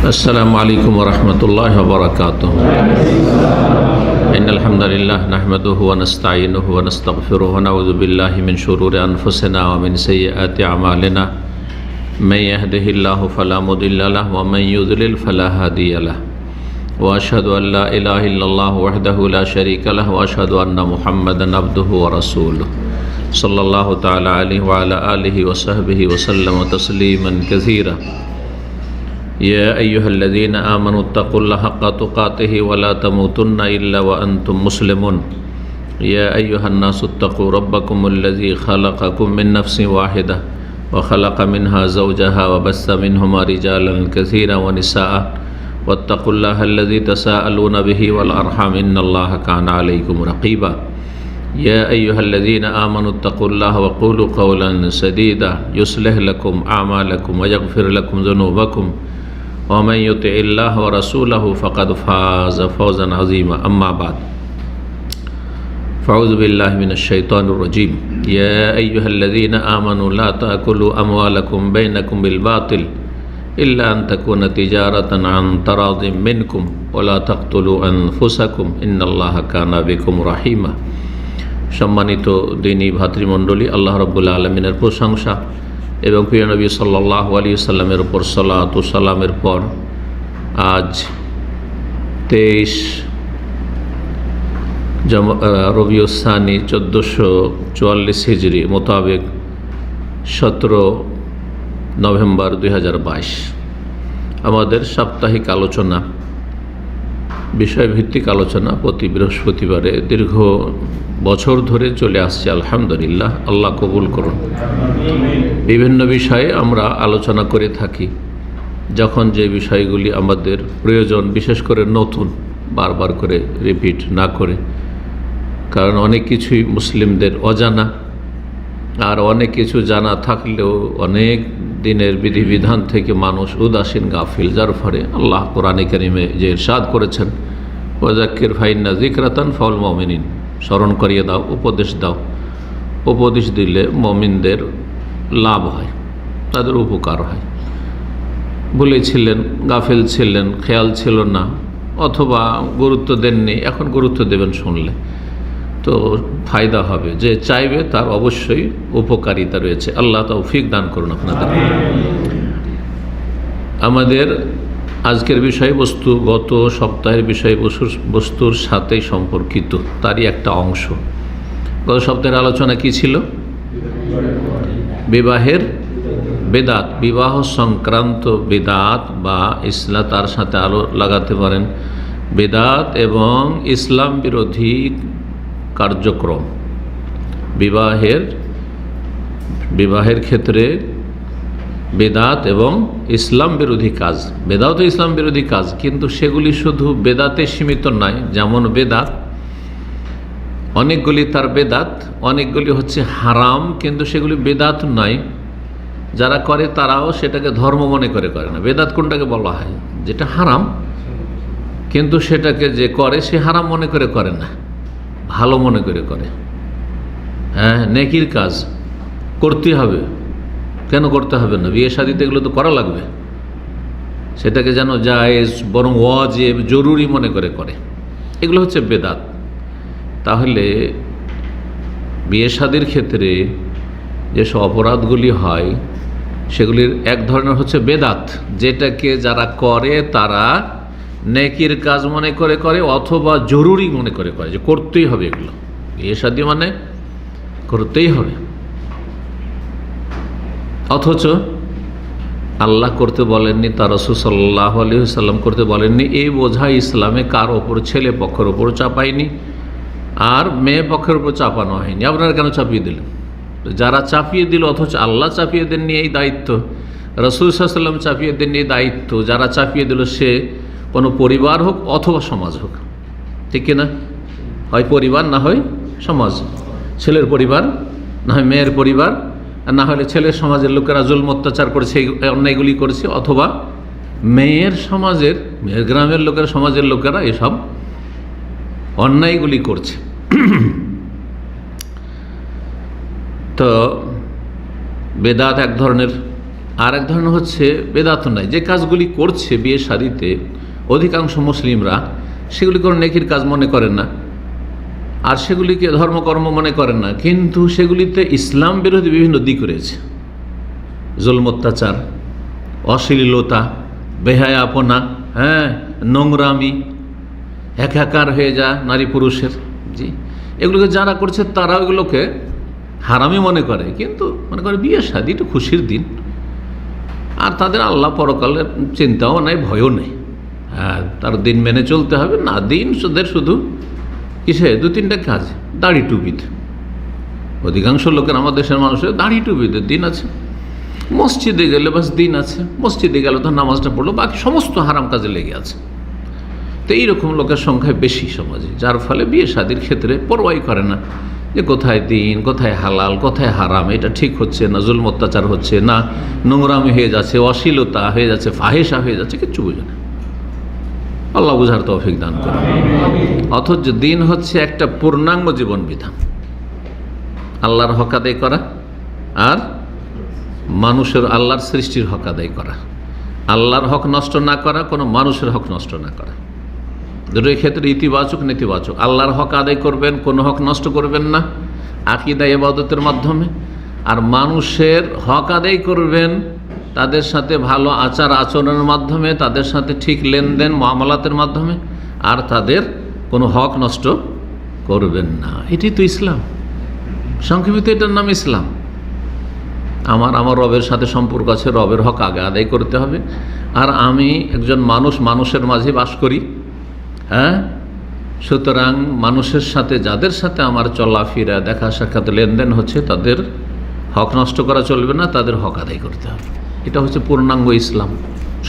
अस्सलामु अलैकुम वरहमतुल्लाहि वबरकातुहू। इन्नल हम्दुलिल्लाह नहमदुहु व नस्तईनुहु व नस्तगफिरुहु व नऊज़ु बिल्लाहि मिन शुरूरि अनफुसिना व मिन सय्यिआति अमालिना मन यहदिहिल्लाहु फला मुदिल्ल लहु व मन युद्लिल फला हादिय लहु व अशहदु अन ला इलाहा इल्लल्लाहु वहदहु ला शरीका लहु व अशहदु अन्ना मुहम्मदन अब्दुहु व रसूलुहु सल्लल्लाहु तआला अलैहि व अला आलिहि व सहबिहि व सल्लम तस्लीमन कसीरा। या अय्युहल्लज़ीना आमनुत्तक़ुल्लाह हक़्क़ तुक़ातिहि व ला तमूतुन्ना इल्ला व अंतुम मुस्लिमून। या अय्युहन्नासुत्तक़ू रब्बकुमुल्लज़ी ख़लक़कुम मिन नफ्सिन वाहिदा व ख़लक़ मिन्हा ज़ौजहा व बस्स मिन्हुमा रिजालन कसीरा व निसाअ वत्तक़ुल्लाहल्लज़ी तसाअलूना बिही वल अर्हम इन्नल्लाहा काना अलैकुम रक़ीबा। या अय्युहल्लज़ीना आमनुत्तक़ुल्लाह व क़ूलू क़ौलन सदीदा युस्लिह लकुम आमालकुम व यग़फ़िर लकुम ज़ुनूबकुम व मन युतिइल्लाह व रसूलहु फ़क़द फ़ाज़ फ़ौज़न अज़ीमा। अम्मा बाद फ़अऊज़ु बिल्लाहि मिनश शैतानिर रजीम। या अय्युहल्लज़ीना आमनू ला ताकुलू अमवालकुम बैनकुम बिल बातिल इल्ला अन तकून तिजारतन अन तरादिम मिनकुम व ला तक़्तुलू अनफुसकुम इन्नल्लाहा काना बिकुम रहीमा। सम्मानित दीनी भातृमंडলী, আল্লাহ রাব্বুল আলামিনের প্রশংসা এবং প্রিয় নবী সাল্লাল্লাহু আলাইহি ওয়াসাল্লামের উপর সালাত ও সালামের পর আজ 23 রবিউস সানি 1444 হিজরি মোতাবেক 17 নভেম্বর 2022 আমাদের সাপ্তাহিক আলোচনা, বিষয়ভিত্তিক আলোচনা প্রতি বৃহস্পতিবারে দীর্ঘ বছর ধরে চলে আসছে। আলহামদুলিল্লাহ, আল্লাহ কবুল করুন। বিভিন্ন বিষয়ে আমরা আলোচনা করে থাকি, যখন যে বিষয়গুলি আমাদের প্রয়োজন, বিশেষ করে নতুন, বারবার করে রিপিট না করে, কারণ অনেক কিছুই মুসলিমদের অজানা, আর অনেক কিছু জানা থাকলেও অনেক দিনের বিধিবিধান থেকে মানুষ উদাসীন, গাফিল, যার ফলে আল্লাহ কোরআনে কারিমে যে ইরশাদ করেছেন ওয়াযাক্কির ফাইন্না যিকরাতান ফাউল মুমিনিন, স্মরণ করিয়ে দাও, উপদেশ দাও, উপদেশ দিলে মুমিনদের লাভ হয়, তাদের উপকার হয়। বলেছিলেন, গাফিল ছিলেন, খেয়াল ছিল না, অথবা গুরুত্ব দেননি, এখন গুরুত্ব দেবেন শুনলে তো ফায়দা হবে। যে চাইবে তার অবশ্যই উপকারিতা রয়েছে। আল্লাহ তৌফিক দান করুন আপনাদের। আমাদের আজকের বিষয়বস্তু গত সপ্তাহের বিষয়বস্তুর সাথেই সম্পর্কিত, তারই একটা অংশ। গত সপ্তাহের আলোচনা কি ছিল? বিবাহের বেদাত, বিবাহ সংক্রান্ত বেদাত বা ইসলাম, তার সাথে আলো লাগাতে পারেন বেদাত এবং ইসলাম বিরোধী কার্যক্রম। বিবাহের ক্ষেত্রে বেদাত এবং ইসলাম বিরোধী কাজ। বেদাত ও ইসলাম বিরোধী কাজ, কিন্তু সেগুলি শুধু বেদাতে সীমিত নয়। যেমন বেদাত অনেকগুলি, তার বেদাত অনেকগুলি হচ্ছে হারাম, কিন্তু সেগুলি বেদাত নয়। যারা করে তারাও সেটাকে ধর্ম মনে করে না। বেদাত কোনটাকে বলা হয়? যেটা হারাম, কিন্তু সেটাকে যে করে সে হারাম মনে করে না, ভালো মনে করে। হ্যাঁ, নেকির কাজ করতে হবে। কেন করতে হবে না? বিয়ে শাদীতে এগুলো তো করা লাগবে। সেটাকে যেন জায়েজ, বরং ওয়াজিব, জরুরি মনে করে। এগুলো হচ্ছে বেদাত। তাহলে বিয়ে শাদীর ক্ষেত্রে যেসব অপরাধগুলি হয় সেগুলির এক ধরনের হচ্ছে বেদাত, যেটাকে যারা করে তারা নেকির কাজ মনে করে অথবা জরুরি মনে করে যে করতেই হবে। এগুলো বিয়ে শাদী মানে করতেই হবে, অথচ আল্লাহ করতে বলেননি, তার রাসূল সাল্লাল্লাহু আলাইহি ওয়াসাল্লাম করতে বলেননি। এই বোঝা ইসলামে কার ওপর, ছেলে পক্ষের ওপর চাপায়নি, আর মেয়ে পক্ষের ওপর চাপানো হয়নি। আপনারা কেন চাপিয়ে দিলেন? যারা চাপিয়ে দিল, অথচ আল্লাহ চাপিয়ে দেননি এই দায়িত্ব, রাসূল সাল্লাল্লাহু আলাইহি ওয়াসাল্লাম চাপিয়ে দেননি এই দায়িত্ব। যারা চাপিয়ে দিল সে কোনো পরিবার হোক অথবা সমাজ হোক, ঠিক কিনা? হয় পরিবার, না হয় সমাজ। ছেলের পরিবার, না হয় মেয়ের পরিবার, আর না হলে ছেলের সমাজের লোকেরা জুলম অত্যাচার করেছে, অন্যায়গুলি করেছে, অথবা মেয়ের সমাজের, মেয়ের গ্রামের লোকেরা, সমাজের লোকেরা এসব অন্যায়গুলি করছে। তো বেদাত এক ধরনের, আর এক ধরনের হচ্ছে বেদাত নাই, যে কাজগুলি করছে বিয়ে শাদিতে অধিকাংশ মুসলিমরা সেগুলি কোনো নেকির কাজ মনে করেন না, আর সেগুলিকে ধর্মকর্ম মনে করেন না, কিন্তু সেগুলিতে ইসলাম বিরোধী বিভিন্ন দিক রয়েছে। জুলম, অত্যাচার, অশ্লীলতা, বেহায়াপনা, নোংরামি, একাকার হয়ে যা নারী পুরুষের, জি, এগুলোকে যারা করছে তারা ওইগুলোকে হারামি মনে করে, কিন্তু মনে করে বিয়ে শাদী একটু খুশির দিন, আর তাদের আল্লাহ পরকালের চিন্তাও নেই, ভয়ও নেই। হ্যাঁ, তার দিন মেনে চলতে হবে না, দিন শুধু কিসে 2-3টা কাজ, দাড়ি টুপিতে। অধিকাংশ লোকের, আমার দেশের মানুষের দাড়ি টুপিতে দিন আছে, মসজিদে গেলে বাস দিন আছে, মসজিদে গেলে তো নামাজটা পড়লো, বাকি সমস্ত হারাম কাজে লেগে আছে। তো এইরকম লোকের সংখ্যা বেশি সমাজে, যার ফলে বিয়ে শাদির ক্ষেত্রে পরোয়াই করে না যে কোথায় দিন, কোথায় হালাল, কোথায় হারাম, এটা ঠিক হচ্ছে না, জুলম অত্যাচার হচ্ছে না, নোংরামি হয়ে যাচ্ছে, অশ্লীলতা হয়ে যাচ্ছে, ফাহেসা হয়ে যাচ্ছে, কিচ্ছু বুঝে না। আল্লাহ বুঝার তৌফিক দান করে। অথচ দিন হচ্ছে একটা পূর্ণাঙ্গ জীবন বিধান, আল্লাহর হক আদায় করা আর মানুষের, আল্লাহর সৃষ্টির হক আদায় করা, আল্লাহর হক নষ্ট না করা, কোনো মানুষের হক নষ্ট না করা। দুটোই ক্ষেত্রে ইতিবাচক নেতিবাচক। আল্লাহর হক আদায় করবেন, কোনো হক নষ্ট করবেন না আকীদা ইবাদতের মাধ্যমে, আর মানুষের হক আদায় করবেন তাদের সাথে ভালো আচার আচরণের মাধ্যমে, তাদের সাথে ঠিক লেনদেন মুআমালাতের মাধ্যমে, আর তাদের কোনো হক নষ্ট করবেন না। এটাই তো ইসলাম, সংক্ষেপিত এটার নাম ইসলাম। আমার রবের সাথে সম্পর্ক আছে, রবের হক আগে আদায় করতে হবে। আর আমি একজন মানুষের মাঝে বাস করি, সুতরাং মানুষের সাথে, যাদের সাথে আমার চলাফেরা, দেখা সাক্ষাৎ, লেনদেন হচ্ছে, তাদের হক নষ্ট করা চলবে না, তাদের হক আদায় করতে হবে। এটা হচ্ছে পূর্ণাঙ্গ ইসলাম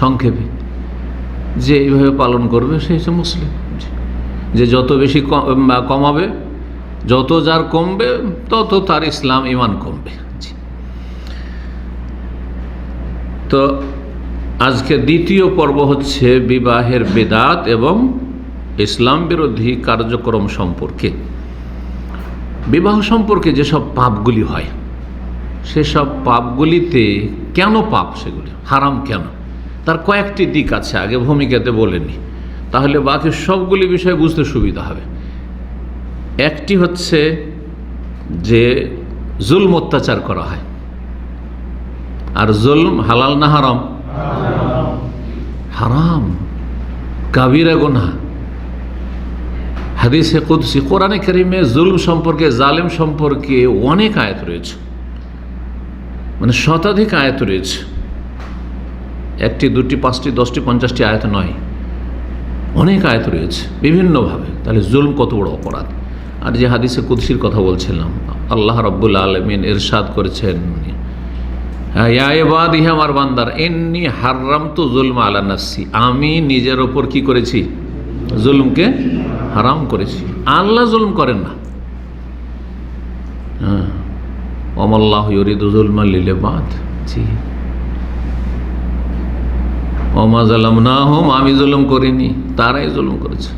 সংক্ষেপে। যে এইভাবে পালন করবে সে হচ্ছে মুসলিম। যে যত বেশি কমাবে, যত যার কমবে, তত তার ইসলাম ঈমান কমবে। তো আজকে দ্বিতীয় পর্ব হচ্ছে বিবাহের বেদাত এবং ইসলাম বিরোধী কার্যক্রম সম্পর্কে। বিবাহ সম্পর্কে যেসব পাপগুলি হয়, সেসব পাপগুলিতে কেন পাপ, সেগুলি হারাম কেন, তার কয়েকটি দিক আছে, আগে ভূমিকাতে বলেনি, তাহলে বাকি সবগুলি বিষয় বুঝতে সুবিধা হবে। একটি হচ্ছে যে জুলম, অত্যাচার করা হয়। আর জুলম হালাল না হারাম? হারাম, কাবিরা গুনাহ। হাদিসে কুদসি, কোরআনে কারিমে জুলম সম্পর্কে, জালেম সম্পর্কে অনেক আয়াত রয়েছে, মানে শতাধিক আয়াত রয়েছে। 1টি, 2টি, 5টি, 10টি, 50টি আয়াত নয়, অনেক আয়াত রয়েছে বিভিন্নভাবে। তাহলে জুলম কত বড় অপরাধ। আর যে হাদিসে কুদসির কথা বলছিলাম, আল্লাহ রাব্বুল আলামিন ইরশাদ করেছেন, ইয়া ইবাদি, আমার বান্দার, ইন্নী হারামতু যুলমা আলা নাফসি, আমি নিজের ওপর কি করেছি, জুলমকে হারাম করেছি। আল্লাহ জুলম করেন না। ওমাল্লাহু ইউরিদু যুলমান লিল ইবাদ, জি, ওমা যালামনাহুম, আমি জুলম করিনি, তারাই জুলম করেছে।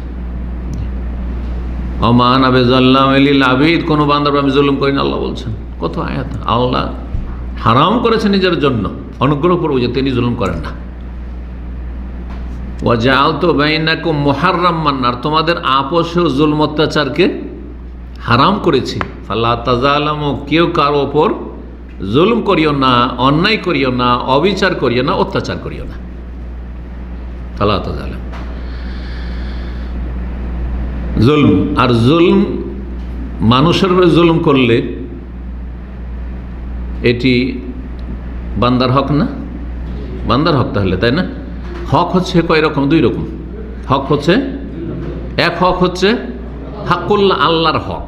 ওমা আনা বিযাল্লামি লিল আবিদ, কোনো বান্দার আমি জুলম করিনি, আল্লাহ বলছেন। কত আয়াত। আল্লাহ হারাম করেছে নিজের জন্য, অনুগ্রহ করবো যে তিনি জুলুম করেন না। ওয়াজআলতু বাইনাকুম মুহাররামান, আর তোমাদের আপোষেও জুলম অত্যাচারকে হারাম করেছি। ফালা তাজালামু, কেউ কারো ওপর জুলুম করিও না, অন্যায় করিও না, অবিচার করিও না, অত্যাচার করিও না। ফালা তাজালাম, জুলম। আর জুলম, মানুষের উপরে জুলুম করলে এটি বান্দার হক না? বান্দার হক তাহলে, তাই না? হক হচ্ছে কয় রকম? 2 রকম। হক হচ্ছে, এক হক হচ্ছে হাকুল্লাহ, আল্লাহর হক,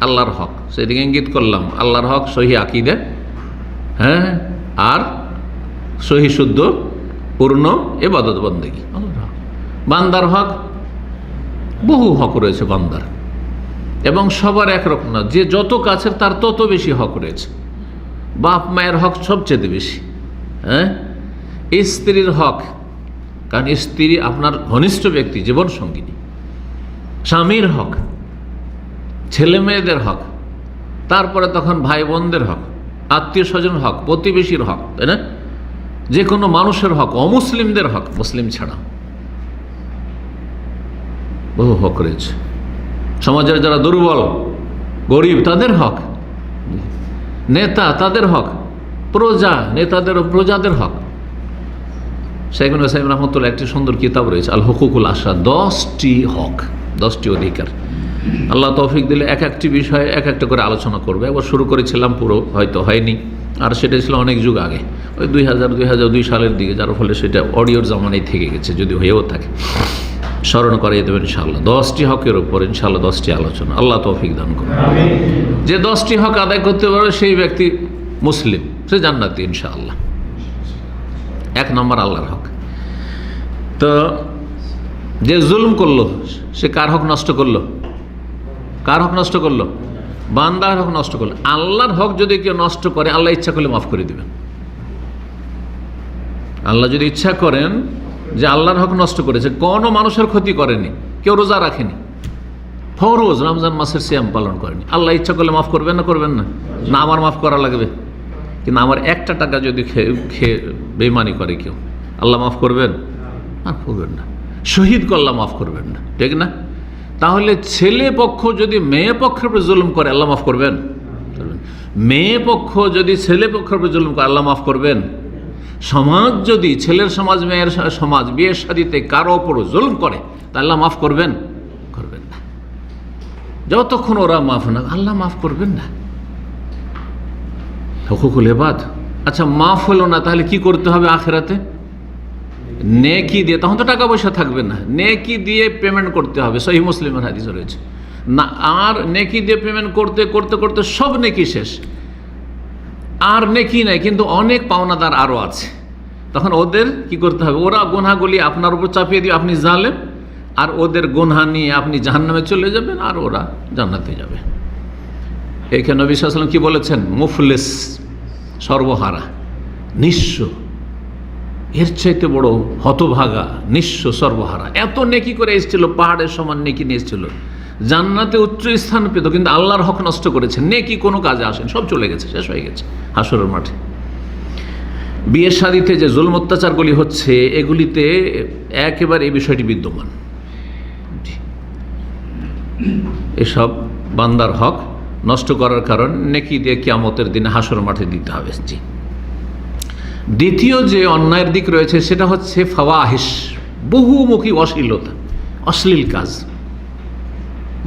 আল্লাহর হক, সেদিকে ইঙ্গিত করলাম। আল্লাহর হক সহি আকীদা, আর সহি শুদ্ধ পূর্ণ ইবাদত বন্দেগী। বান্দার হক, বহু হক রয়েছে বান্দার, এবং সবার একরকম না। যে যত কাছের তার তত বেশি হক রয়েছে। বাপ মায়ের হক সবচেয়ে বেশি, স্ত্রীর হক, কারণ স্ত্রী আপনার ঘনিষ্ঠ ব্যক্তি, জীবন সঙ্গিনী। স্বামীর হক, ছেলে মেয়েদের হক, তারপরে তখন ভাই বোনদের হক, আত্মীয় স্বজন হক, প্রতিবেশীর হক, তাই না? যে কোনো মানুষের হক, অমুসলিমদের হক, মুসলিম ছাড়া বহু হক রয়েছে। সমাজের যারা দুর্বল গরিব তাদের হক, নেতা তাদের হক, প্রজা নেতাদের প্রজাদের হক। শেখ সাহেব রহমতুল্লাহ একটি সুন্দর কিতাব রয়েছে আল হুকুকুল আশা, 10টি হক, 10টি অধিকার। আল্লাহ তৌফিক দিলে এক একটি বিষয়ে এক একটা করে আলোচনা করবে। একবার শুরু করেছিলাম, পুরো হয়তো হয়নি, আর সেটা ছিল অনেক যুগ আগে, ওই 2002 সালের দিকে, যার ফলে সেটা অডিওর জামানায় থেকে গেছে, যদি হয়েও থাকে। স্মরণ করিয়ে দেবেন ইনশাআল্লাহ। 10টি হকের উপর ইনশাআল্লাহ 10টি আলোচনা, আল্লাহ তৌফিক দান করুন। যে 10টি হক আদায় করতে পারবে সেই ব্যক্তি মুসলিম, সে জান্নাতি ইনশাআল্লাহ। 1 নম্বর আল্লাহর হক। তো যে জুলুম করলো সে কার হক নষ্ট করলো? কার হক নষ্ট করলো? বান্দার হক নষ্ট করলো। আল্লাহর হক যদি কেউ নষ্ট করে, আল্লাহ ইচ্ছা করলে মাফ করে দিবেন। আল্লাহ যদি ইচ্ছা করেন যে আল্লাহর হক নষ্ট করেছে, কোনো মানুষের ক্ষতি করেনি, কেউ রোজা রাখেনি, ফরজ রমজান মাসের সিয়াম পালন করেনি, আল্লাহ ইচ্ছা করলে মাফ করবেন না? করবেন না? না আমার মাফ করা লাগবে, কিন্তু আমার 1টা টাকা যদি খেয়ে বেইমানি করে কেউ, আল্লাহ মাফ করবেন? মাফ করবেন না। শহীদ করলে মাফ করবেন না, ঠিক না? তাহলে ছেলে পক্ষ যদি মেয়ে পক্ষের উপর জুলুম করে, আল্লাহ মাফ করবেন? মেয়ে পক্ষ যদি ছেলে পক্ষের উপর জুলুম করে, আল্লাহ মাফ করবেন? সমাজ যদি, ছেলের সমাজ মেয়ের সমাজ, বিয়ের শাদীতে কারো ওপর জুলুম করে, তা আল্লাহ মাফ করবেন? করবেন না। যতক্ষণ ওরা মাফ না, আল্লাহ মাফ করবেন না। হুকুকুল ইবাদ। আচ্ছা, মাফ হলো না, তাহলে কি করতে হবে আখিরাতে? নেকি দিয়ে, তখন তো টাকা পয়সা থাকবে না, নেকি দিয়ে পেমেন্ট করতে হবে। সহিহ মুসলিমের হাদিস রয়েছে না। আর নেকি দিয়ে পেমেন্ট করতে করতে করতে সব নেকি শেষ, আর নেকি নাই, কিন্তু অনেক পাওনাদার আরও আছে। তখন ওদের কি করতে হবে? ওরা গুনাহগুলি আপনার উপর চাপিয়ে দিয়ে আপনি জালেম, আর ওদের গুনাহ নিয়ে আপনি জাহান্নামে চলে যাবেন, আর ওরা জান্নাতে যাবে। এখানে নবী সাল্লাল্লাহু আলাইহি ওয়াসাল্লাম কি বলেছেন? মুফলিস, সর্বহারা, নিঃস্ব, এর চাইতে বড় হতভাগা, নিঃস্ব, সর্বহারা। এত নেকি করে এসেছিল, পাহাড়ের সমান নেকি নিয়ে এসেছিল, জান্নাতে উচ্চ স্থান পেত, কিন্তু আল্লাহর হক নষ্ট করেছে। নেকি কোনো কাজে আসেন, সব চলে গেছে, শেষ হয়ে গেছে হাসরের মাঠে। বিয়ের শাদীতে যে জুলম অত্যাচারগুলি হচ্ছে, এগুলিতে একেবারে এই বিষয়টি বিদ্যমান। এসব বান্দার হক নষ্ট করার কারণ নেকি দিয়ে কিয়ামতের দিনে হাসর মাঠে দিতে হবে। জি। দ্বিতীয় যে অন্যায়ের দিক রয়েছে সেটা হচ্ছে ফাওয়াহিশ, বহুমুখী অশ্লীলতা, অশ্লীল কাজ,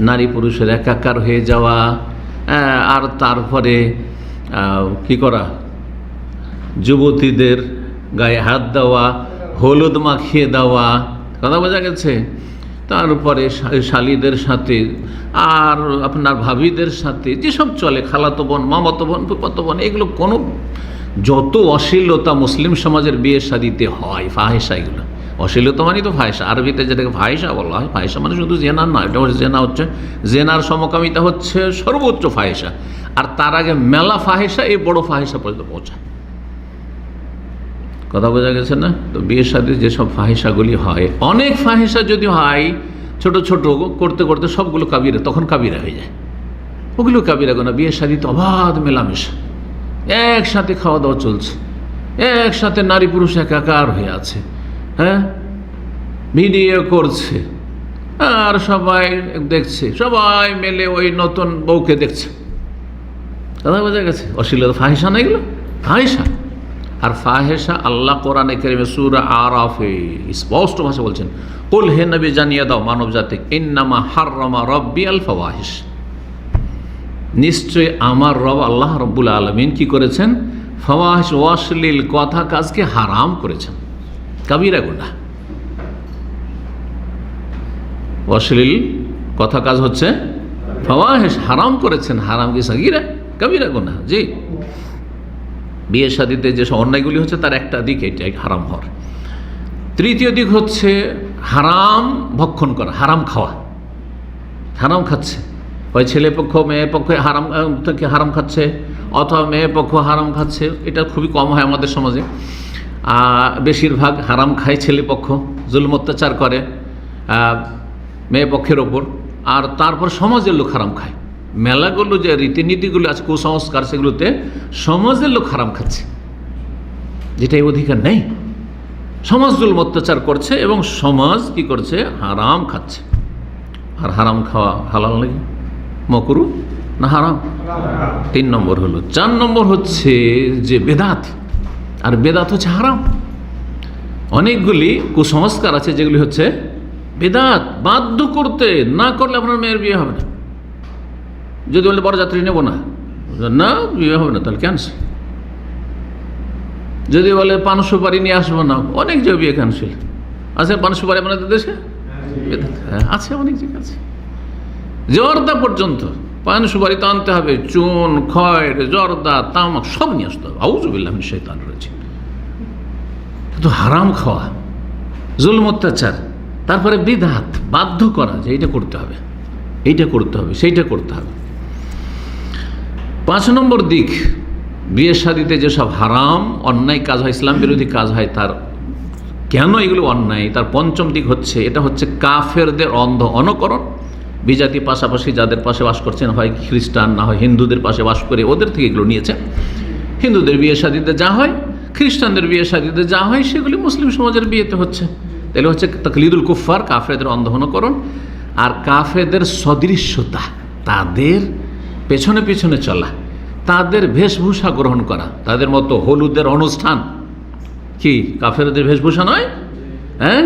নারী পুরুষের একাকার হয়ে যাওয়া, আর তারপরে কি করা, যুবতীদের গায়ে হাত দেওয়া, হলুদ মাখিয়ে দেওয়া, কথা বোঝা গেছে? তারপরে শালীদের সাথে আর আপনার ভাবিদের সাথে যেসব চলে, খালাতো বোন, মামাতো বোন, ফুফাতো বোন, এগুলো কোনো, যত অশ্লীলতা মুসলিম সমাজের বিয়ে শাদীতে হয়, ফাহিশা, এগুলো অশ্লীলতা মানে তো ফাহিশা। আরবিতে যেটাকে ফাহিশা বলা হয়, ফাহিশা মানে শুধু জেনা না, এটা জেনা হচ্ছে, জেনার সমকামিতা হচ্ছে সর্বোচ্চ ফাহিশা, আর তার আগে মেলা ফাহিশা, এই বড় ফাহিশা পর্যন্ত পৌঁছায়। কথা বোঝা গেছে না? তো বিয়ের সাথে যেসব ফাহিশাগুলি হয়, অনেক ফাহিশা যদি হয় ছোট ছোট করতে করতে সবগুলো কাবিরা, তখন কাবিরা হয়ে যায়। ওগুলো কাবিরা গোনা। বিয়ের শাদীতে অবাধ মেলামেশা, একসাথে খাওয়া দাওয়া চলছে, একসাথে নারী পুরুষ একাকার হয়ে আছে, হ্যাঁ, ভিডিও করছে, আর সবাই দেখছে, সবাই মিলে ওই নতুন বউকে দেখছে। কথা বোঝা গেছে? অশ্লীলতা, ফাহিশা না এগুলো, ফাহিশা। আর ফাহিশা আল্লাহ কোরআনে কারিমে সূরা আরাফে স্পষ্ট ভাষা বলছেন, কুল, হে নবী জানিয়ে দাও মানব জাতি, ইন্নামা হাররামা রাব্বি আল ফাওয়াহিশ, নিশ্চয় আমার রব আল্লাহ রব্বুল আলামিন কি করেছেন? ফাওয়াহিশ, অশ্লীল কথা কাজকে হারাম করেছেন, কাবিরা গুনাহ। অশ্লীল কথা কাজ হচ্ছে ফাওয়াহিশ, হারাম করেছেন। হারাম কি সাগীরা, কাবিরা গুনাহ। জি। বিয়ের শাদীতে যেসব অন্যায়গুলি হচ্ছে তার একটা দিক এটাই, হারাম হওয়ার। তৃতীয় দিক হচ্ছে হারাম ভক্ষণ করা, হারাম খাওয়া, হারাম খাচ্ছে। হয় ছেলে পক্ষ মেয়ে পক্ষ হারাম থেকে হারাম খাচ্ছে, অথবা মেয়ে পক্ষ হারাম খাচ্ছে। এটা খুবই কম হয় আমাদের সমাজে, বেশিরভাগ হারাম খায় ছেলে পক্ষ, জুলম অত্যাচার করে মেয়ে পক্ষের ওপর, আর তারপর সমাজের লোক হারাম খায়। মেলাগুলো যে রীতিনীতিগুলো আছে, কুসংস্কার, সেগুলোতে সমাজের লোক হারাম খাচ্ছে। যেটাই অধিকার নেই। সমাজ জুলম অত্যাচার করছে এবং সমাজ কি করছে, হারাম খাচ্ছে। আর হারাম খাওয়া হালাল নাকি মকরু না হারাম? 3 নম্বর হলো। 4 নম্বর হচ্ছে যে বেদাত, আর বেদাত হচ্ছে হারাম। অনেকগুলি কুসংস্কার আছে যেগুলি হচ্ছে বেদাত, বাধ্য করতে, না করলে আপনার মেয়ের বিয়ে হবে না। যদি বলে বরযাত্রী নেব না, না বিয়ে হবে না, তাহলে ক্যান্সেল। যদি বলে পান সুপারি নিয়ে আসবো না, অনেক যে বিয়ে ক্যান্সেল আছে। পান সুপারি আপনাদের দেশে আছে, অনেক জায়গা আছে। জর্দা পর্যন্ত পান সুপারি তো আনতে হবে, চুন, খয়ের, জর্দা, তামাক সব নিয়ে আসতে হবে। আউযুবিল্লাহি মিনাশ শাইতানির রাজিম। কিন্তু হারাম খাওয়া, জুলম অত্যাচার, তারপরে বিদআত, বাধ্য করা যে এইটা করতে হবে, এইটা করতে হবে, সেইটা করতে হবে। 5 নম্বর দিক, বিয়ে শাদীতে যেসব হারাম অন্যায় কাজ হয়, ইসলাম বিরোধী কাজ হয়, তার কেন এগুলো অন্যায়, তার 5ম দিক হচ্ছে, এটা হচ্ছে কাফেরদের অন্ধ অনুকরণ। বিজাতি পাশাপাশি যাদের পাশে বাস করছেন, হয় খ্রিস্টান না হয় হিন্দুদের পাশে বাস করে ওদের থেকে এগুলো নিয়েছে। হিন্দুদের বিয়ে শাদীতে যা হয়, খ্রিস্টানদের বিয়ে শাদীতে যা হয়, সেগুলি মুসলিম সমাজের বিয়েতে হচ্ছে। তাহলে হচ্ছে তাকলিদুল কুফার, কাফেরদের অন্ধ অনুকরণ। আর কাফেরদের সদৃশ্যতা, তাদের পেছনে পেছনে চলা, তাদের বেশভূষা গ্রহণ করা, তাদের মতো হলুদের অনুষ্ঠান কি কাফেরদের বেশভূষা নয়? হ্যাঁ,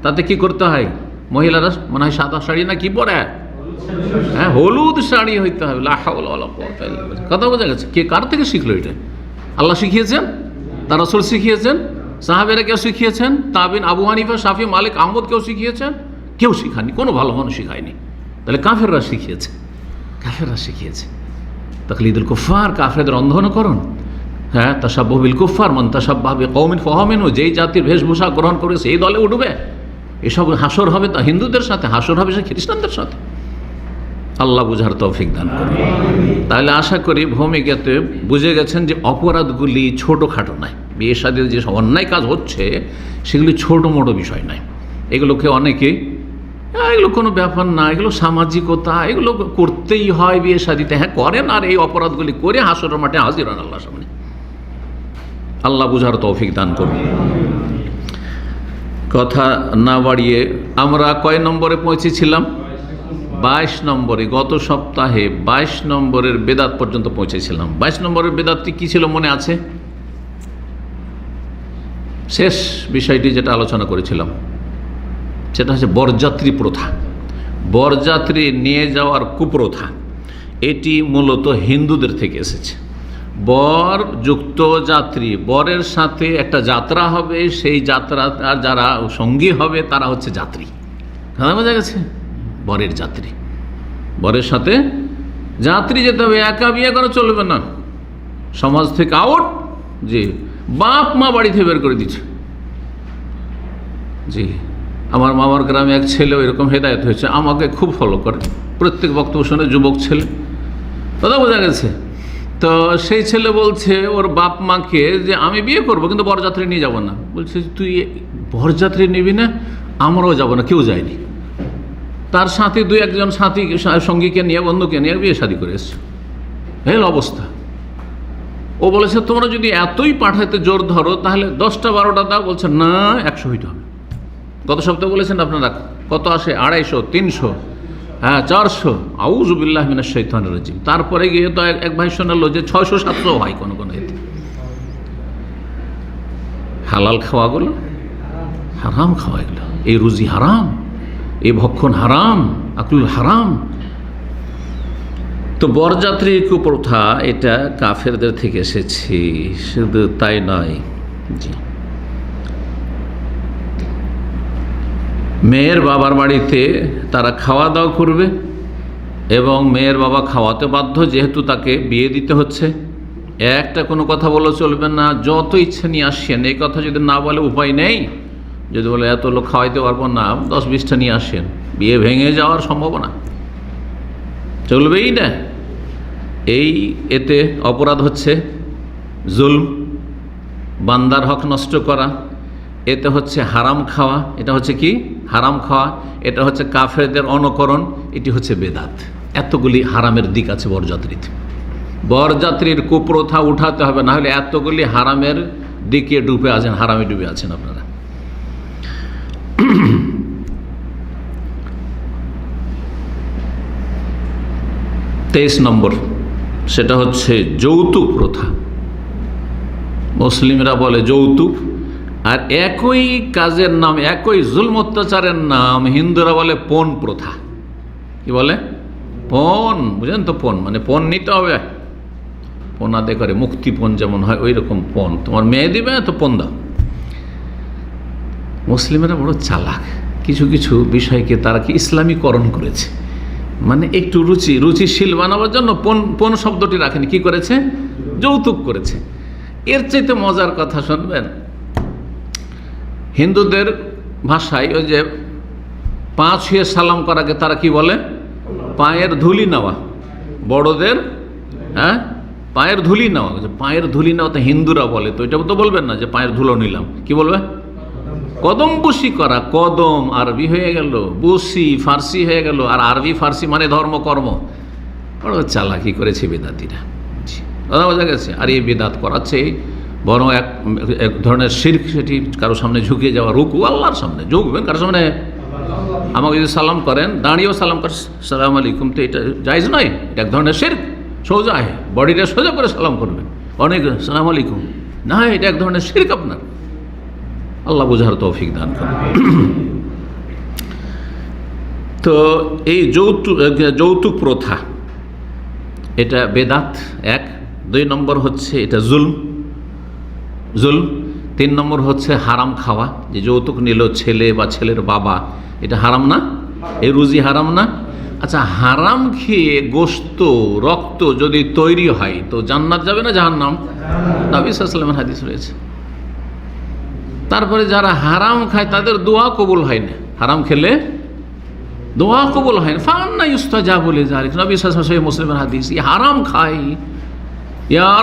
তাতে কি করতে হয়? মহিলারা মনে হয় সাদা শাড়ি না কি পরে, হ্যাঁ হলুদ শাড়ি হইতে হবে। লা হাওলা ওয়ালা কুওয়াতা ইল্লা বিল্লাহ। কথা বোঝা গেছে? কে কার থেকে শিখলো এটা? আল্লাহ শিখিয়েছেন, তার রাসূল শিখিয়েছেন, সাহাবেরা কেউ শিখিয়েছেন, তাবিন, আবু হানিফা, শাফি, মালিক, আহমদ কেউ শিখিয়েছেন? কেউ শিখায়নি, কোনো ভালো মানুষ শিখায়নি। তাহলে কাফেররা শিখিয়েছে, কাফেররা শিখিয়েছে। তাকলিদুল কুফার, কাফেরদের অন্ধ অনুকরণ। হ্যাঁ, তাশাব্বুহু বিল কুফার, মান তাশাব্বাহা বিকওমিন ফাহুয়া মিনহুম, যেই জাতির বেশভূষা গ্রহণ করে সেই দলে উঠবে। এসব হাসর হবে তা হিন্দুদের সাথে, হাসর হবে সে খ্রিস্টানদের সাথে। আল্লাহ বুঝার তৌফিক দান করুন। তাহলে আশা করি ভূমিকাতে বুঝে গেছেন যে অপরাধগুলি ছোটোখাটো নয়। বিয়ে শাদীতে যেসব অন্যায় কাজ হচ্ছে সেগুলি ছোটো মোটো বিষয় নয়। এগুলোকে অনেকে এগুলো কোনো ব্যাপার না, এগুলো সামাজিকতা, এগুলো করতেই হয় বিয়ে শাদীতে। হ্যাঁ করেন, আর এই অপরাধগুলি করে হাসরের মাঠে হাজির হন আল্লাহর সামনে। আল্লাহ বুঝার তৌফিক দান করুন। কথা না বাড়িয়ে আমরা কয় নম্বরে পৌঁছেছিলাম? 22 নম্বরে। গত সপ্তাহে 22 নম্বরের বেদাত পর্যন্ত পৌঁছেছিলাম। 22 নম্বরের বেদাতটি কী ছিল মনে আছে? শেষ বিষয়টি যেটা আলোচনা করেছিলাম সেটা হচ্ছে বরযাত্রী প্রথা। বরযাত্রী নিয়ে যাওয়ার কুপ্রথা, এটি মূলত হিন্দুদের থেকে এসেছে। বর যুক্ত যাত্রী, বরের সাথে একটা যাত্রা হবে, সেই যাত্রা যারা সঙ্গী হবে তারা হচ্ছে যাত্রী। কথা বোঝা গেছে? বরের যাত্রী, বরের সাথে যাত্রী যেতে হবে। একা বিয়ে করা চলবে না, সমাজ থেকে আউট। জি, বাপ মা বাড়ি থেকে বের করে দিচ্ছে। জি, আমার মামার গ্রামে এক ছেলে এরকম হেদায়েত হয়েছে, আমাকে খুব ফলো করে, প্রত্যেক বক্তব্য শুনে, যুবক ছেলে। কথা বোঝা গেছে? তো সেই ছেলে বলছে ওর বাপ মাকে যে আমি বিয়ে করবো কিন্তু বরযাত্রী নিয়ে যাব না। বলছে তুই বরযাত্রী নিবি না? আমরাও যাব না, কেউ যায়নি। তার সাথে 2-1 সাথী সঙ্গীকে নিয়ে, বন্ধুকে নিয়ে বিয়ে শাদী করে এসছে। এই অবস্থা। ও বলেছে তোমরা যদি এতই পাঠাইতে জোর ধরো তাহলে 10টা-12টা দাও। বলছে না, 100 হইতে হবে। গত সপ্তাহে বলেছেন আপনারা কত আসে? 250, 300, হ্যাঁ 400। আউযুবিল্লাহি মিনাশ শাইতানির রাজিম। তারপরে গিয়ে তো এক ভাই শোনালো যে 600-700 হয় কোনো কোনো এতে। হালাল খাওয়াগুলো হারাম খাওয়া, এগুলো এই রুজি হারাম, এই ভক্ষণ হারাম, আকুল হারাম। তো বরযাত্রী কুপ্রথা এটা কাফেরদের থেকে এসেছে। শুধু তাই নয়, জি, মেয়ের বাবার বাড়িতে তারা খাওয়া দাওয়া করবে এবং মেয়ের বাবা খাওয়াতে বাধ্য, যেহেতু তাকে বিয়ে দিতে হচ্ছে। একটা কোনো কথা বলে চলবে না, যত ইচ্ছে নিয়ে আসছেন। এই কথা যদি না বলে উপায় নেই, যদি বলে এত লোক খাওয়াইতে পারবো না, 10-20টা নিয়ে আসেন, বিয়ে ভেঙে যাওয়ার সম্ভাবনা, চলবেই না। এতে অপরাধ হচ্ছে জুলম, বান্দার হক নষ্ট করা। এতে হচ্ছে হারাম খাওয়া। এটা হচ্ছে কি? হারাম খাওয়া। এটা হচ্ছে কাফেরদের অনুকরণ। এটি হচ্ছে বেদাত। এতগুলি হারামের দিক আছে বরযাত্রীতে। বরযাত্রীর কুপ্রথা উঠাতে হবে, না হলে এতগুলি হারামের দিকে ডুবে আছেন, হারামে ডুবে আছেন আপনারা। 23 নম্বর, সেটা হচ্ছে যৌতুক প্রথা। মুসলিমরা বলে যৌতুক, আর একই কাজের নাম, একই জুলম অত্যাচারের নাম হিন্দুরা বলে পণ প্রথা। কি বলে? পণ। বুঝলেন তো? পণ মানে পণ নিতে হবে, পণ আদায় করে, মুক্তিপণ যেমন হয় ওই রকম পণ। তোমার মেয়ে দিবে তো পণ দাও। মুসলিমেরা বড় চালাক, কিছু কিছু বিষয়কে তারা কি ইসলামীকরণ করেছে, মানে একটু রুচিশীল বানাবার জন্য পণ শব্দটি রাখেনি, কি করেছে? যৌতুক করেছে। এর চাইতে মজার কথা শুনবেন, হিন্দুদের ভাষায় ওই যে পা ছুঁয়ে সালাম করাকে তারা কি বলে? পায়ের ধুলি নেওয়া। বড়দের পায়ের ধুলি নেওয়া, পায়ের ধুলি নেওয়া তো হিন্দুরা বলে, তো এটা তো বলবেন না যে পায়ের ধুলো নিলাম। কি বলবে? কদম বুসি করা। কদম আরবি হয়ে গেল, বুসি ফার্সি হয়ে গেল, আর আরবি ফার্সি মানে ধর্মকর্ম। বড় চালাকি করেছে বেদাতিরা, কথা বোঝা গেছে। আর এই বেদাত করাচ্ছে বরং এক ধরনের শিরক, সেটি কারো সামনে ঝুঁকে যাওয়া। রুকু আল্লাহর সামনে ঝুঁকবেন, কারোর সামনে। আমাকে যদি সালাম করেন, দাঁড়িয়েও সালাম করেন সালাম আলাইকুম, তো এটা জায়েজ নয়, এটা এক ধরনের শিরক। সোজা বডিটা সোজা করে সালাম করবেন, অনেক সালাম আলাইকুম না, এটা এক ধরনের শিরক আপনার। আল্লাহ বোঝার তৌফিক দান করেন। তো এই যৌতুক প্রথা, এটা বেদাত এক। 2 নম্বর হচ্ছে এটা জুলম। 3 নম্বর হচ্ছে হারাম খাওয়া, যে যৌতুক নিল ছেলে বা ছেলের বাবা, এটা হারাম না? এই রুজি হারাম না? আচ্ছা, হারাম খেয়ে গোশত রক্ত যদি তৈরি হয় তো জান্নাত যাবে না জাহান্নাম? নবী সাল্লাল্লাহু আলাইহি ওয়াসাল্লামের হাদিস রয়েছে। তারপরে যারা হারাম খায় তাদের দোয়া কবুল হয় না, হারাম খেলে দোয়া কবুল হয় না। ফান্না ইউস্তাজাবু লিযালিক, নবী সাল্লাল্লাহু আলাইহি ওয়াসাল্লামের মুসলিমের হাদিস। হারাম খাই, ইয়া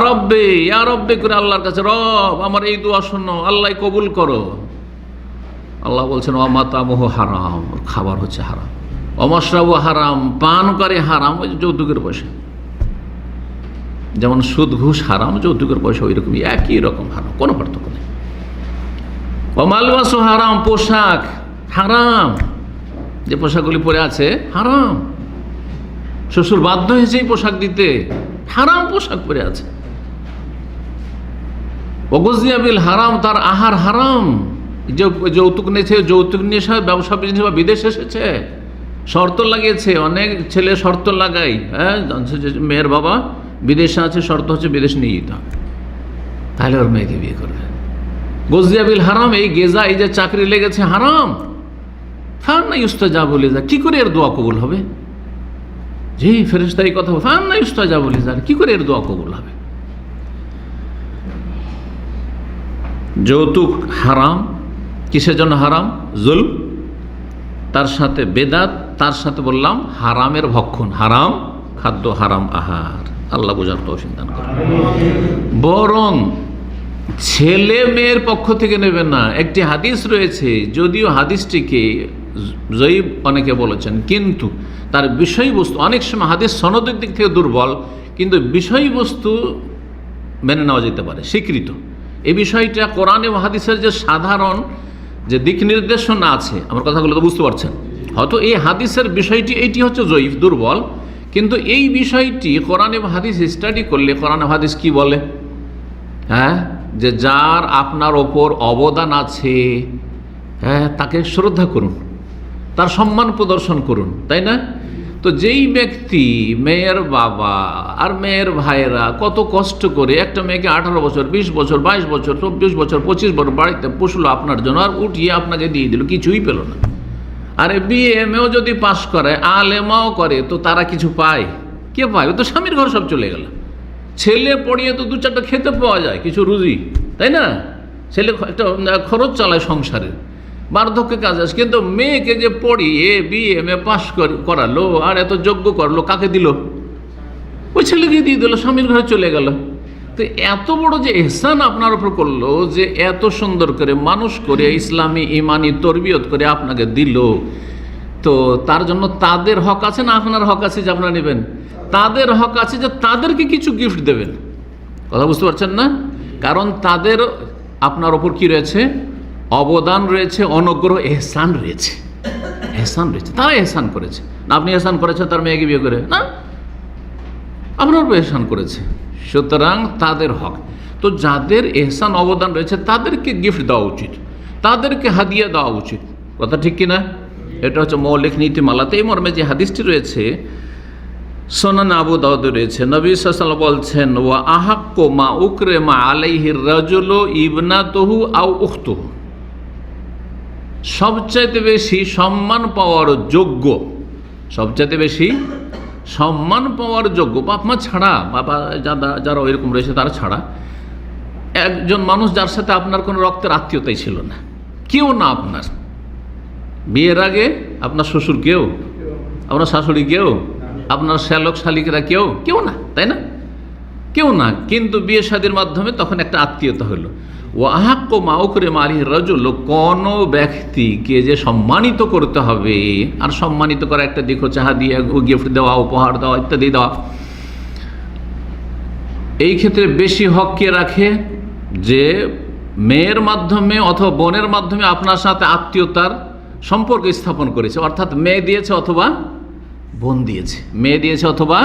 রব্বে করে আল্লাহর কাছে, রব আমার এই দোয়া শোনো, আল্লাহ কবুল করো। আল্লাহ বলছেন ওয়া মাতামুহু হারাম, খাবার হচ্ছে হারাম। ওয়া মাশরাবু হারাম, পান করে হারাম। ওই যৌতুকের পয়সা, যেমন সুদ ঘুষ হারাম, যৌতুকের পয়সা ওই রকমই, একই রকম হারাম, কোনো পার্থক্য নেই। ওয়া মালবাসু হারাম, পোশাক হারাম, যে পোশাকগুলি পরে আছে হারাম। শ্বশুর বাধ্য হয়েছে এই পোশাক দিতে, হারাম পোশাক পরে আছে। ওয়াগুযিয়া বিল হারাম, তার আহার হারাম। যৌতুক নিয়েছে, যৌতুক নিয়ে ব্যবসা বিজনেস বা বিদেশ এসেছে, শর্ত লাগিয়েছে। অনেক ছেলে শর্ত লাগাই, মেয়ের বাবা বিদেশে আছে, শর্ত হচ্ছে বিদেশ নিয়ে যেতে হবে, তাহলে ওর মেয়েকে বিয়ে করবে। গজিয়া বিল হারাম, এই গেজা, এই যে চাকরি লেগেছে হারাম। ফান্না ইউস্তাজাবু লিযা, কি করে এর দোয়া কবুল হবে? জি ফেরেশতা এই কথা, ফান্না ইউস্তাজাবু লিযা, কি করে এর দোয়া কবুল হবে? যৌতুক হারাম। কিসের জন্য হারাম? জুলম, তার সাথে বেদাত, তার সাথে বললাম হারামের ভক্ষণ, হারাম খাদ্য, হারাম আহার। আল্লাহ বোঝার তৌফিক দান করেন। বরং ছেলে মেয়ের পক্ষ থেকে নেবে না। একটি হাদিস রয়েছে, যদিও হাদিসটিকে জয়ীফ অনেকে বলেছেন, কিন্তু তার বিষয়বস্তু অনেক সময় হাদিস সনদের দিক থেকে দুর্বল, কিন্তু বিষয়বস্তু মেনে নেওয়া যেতে পারে, স্বীকৃত। এই বিষয়টা কোরআন এবং হাদিসের যে সাধারণ যে দিক নির্দেশনা আছে, আমার কথাগুলো তো বুঝতে পারছেন। হয়তো এই হাদিসের বিষয়টি এইটি হচ্ছে জয়ীফ, দুর্বল, কিন্তু এই বিষয়টি কোরআন এবং হাদিস স্টাডি করলে কোরআন এবং হাদিস কি বলে? যে যার আপনার ওপর অবদান আছে, তাকে শ্রদ্ধা করুন, তার সম্মান প্রদর্শন করুন, তাই না? তো যেই ব্যক্তি, মেয়ের বাবা আর মেয়ের ভাইয়েরা কত কষ্ট করে একটা মেয়েকে 18 বছর, 20 বছর, 22 বছর, 24 বছর, 25 বছর বাড়িতে পুষলো আপনার জন্য, আর উঠিয়ে আপনাকে দিয়ে দিল, কিছুই পেল না। আরে BA-ও যদি পাস করে, আলেমাও করে, তো তারা কিছু পায়? কে পায়? ও তো স্বামীর ঘর সব চলে গেল। ছেলে পড়িয়ে তো 2-4টা খেতে পাওয়া যায়, কিছু রুজি, তাই না? ছেলে একটা খরচ চালায় সংসারে, বার্ধক্যে কাজ আছে। কিন্তু মেয়েকে যে পড়িয়ে BA পাস করালো আর এত যোগ্য করলো, কাকে দিল? ওই ছেলেকে দিয়ে দিল, স্বামীর ঘরে চলে গেল। তো এত বড় যে ইহসান আপনার উপর করলো, যে এত সুন্দর করে মানুষ করে ইসলামী ইমানি তরবিয়ত করে আপনাকে দিল, তো তার জন্য তাদের হক আছে না আপনার হক আছে যে আপনারা নেবেন? তাদের হক আছে যে তাদেরকে কিছু গিফট দেবেন। কথা বুঝতে পারছেন না? কারণ তাদের আপনার ওপর কি রয়েছে? অবদান রয়েছে, অনুগ্রহ, এহসান রয়েছে। এহসান রয়েছে, তারা এহসান করেছে না। আপনি এহসান করেছেন তার মেয়েকে বিয়ে করে? না, আপনার উপর এহসান করেছে, সুতরাং তাদের হক। তো যাদের এহসান অবদান রয়েছে তাদেরকে গিফট দেওয়া উচিত, তাদেরকে হাদিয়া দেওয়া উচিত। কথা ঠিক কিনা? এটা হচ্ছে মৌলিক নীতিমালাতে। এই মর্মে যে হাদিসটি রয়েছে সুনান আবু দাউদে রয়েছে, নবী সাল্লাল্লাহু আলাইহি ওয়াসাল্লাম বলছেন, ওয়া আহাক্কু মা উকরিমা আলাইহি রাজুলু ইবনাতুহু আও উখতুহু, সবচাইতে বেশি সম্মান পাওয়ার যোগ্য, সবচাইতে বেশি সম্মান পাওয়ার যোগ্য, বাপ মা ছাড়া, বাবা যারা ওইরকম রয়েছে তারা ছাড়া, একজন মানুষ যার সাথে আপনার কোনো রক্তের আত্মীয়তাই ছিল না, কেউ না আপনার, বিয়ের আগে আপনার শ্বশুর কেউ, আপনার শাশুড়ি কেউ, আপনার শ্যালক শালিকেরা কেউ, কেউ না, তাই না? কেউ না, কিন্তু বিয়ে শাদীর মাধ্যমে তখন একটা আত্মীয়তা হলো। ও আহাক্কু মা উকরিমা আলাইহি রাজুল, কোনো ব্যক্তিকে যে সম্মানিত করতে হবে, আর সম্মানিত করা একটা দিক হচ্ছে হাদিয়া, গিফট দেওয়া, উপহার দেওয়া ইত্যাদি দেওয়া। এই ক্ষেত্রে বেশি হক কে রাখে? যে মেয়ের মাধ্যমে অথবা বোনের মাধ্যমে আপনার সাথে আত্মীয়তার সম্পর্ক স্থাপন করেছে, অর্থাৎ মেয়ে দিয়েছে অথবা বোন দিয়েছে, মেয়ে দিয়েছে অথবা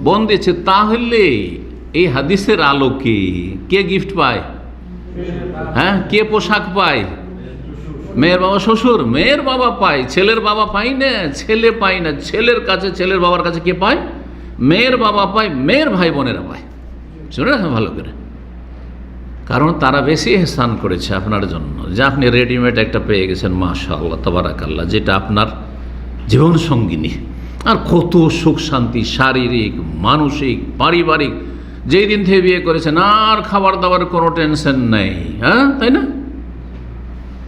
বোন দিয়েছে। তাহলে এই হাদিসের আলোকে কে গিফট পায়? হ্যাঁ, কে পোশাক পায়? মেয়ের বাবা শ্বশুর, মেয়ের বাবা পায়, ছেলের বাবা পায় না, ছেলে পায় না। ছেলের কাছে, ছেলের বাবার কাছে কে পায়? মেয়ের বাবা পায়, মেয়ের ভাই বোনেরা পায়। শুনে রাখেন ভালো করে, কারণ তারা বেশি এহসান করেছে আপনার জন্য, যে আপনি রেডিমেড একটা পেয়ে গেছেন, মাশাআল্লাহ তাবারাকাল্লাহ, যেটা আপনার জীবন সঙ্গিনী। আর কত সুখ শান্তি, শারীরিক, মানসিক, পারিবারিক, যেই দিন থেকে বিয়ে করেছেন আর খাবার দাবার কোনো টেনশন নেই, হ্যাঁ তাই না?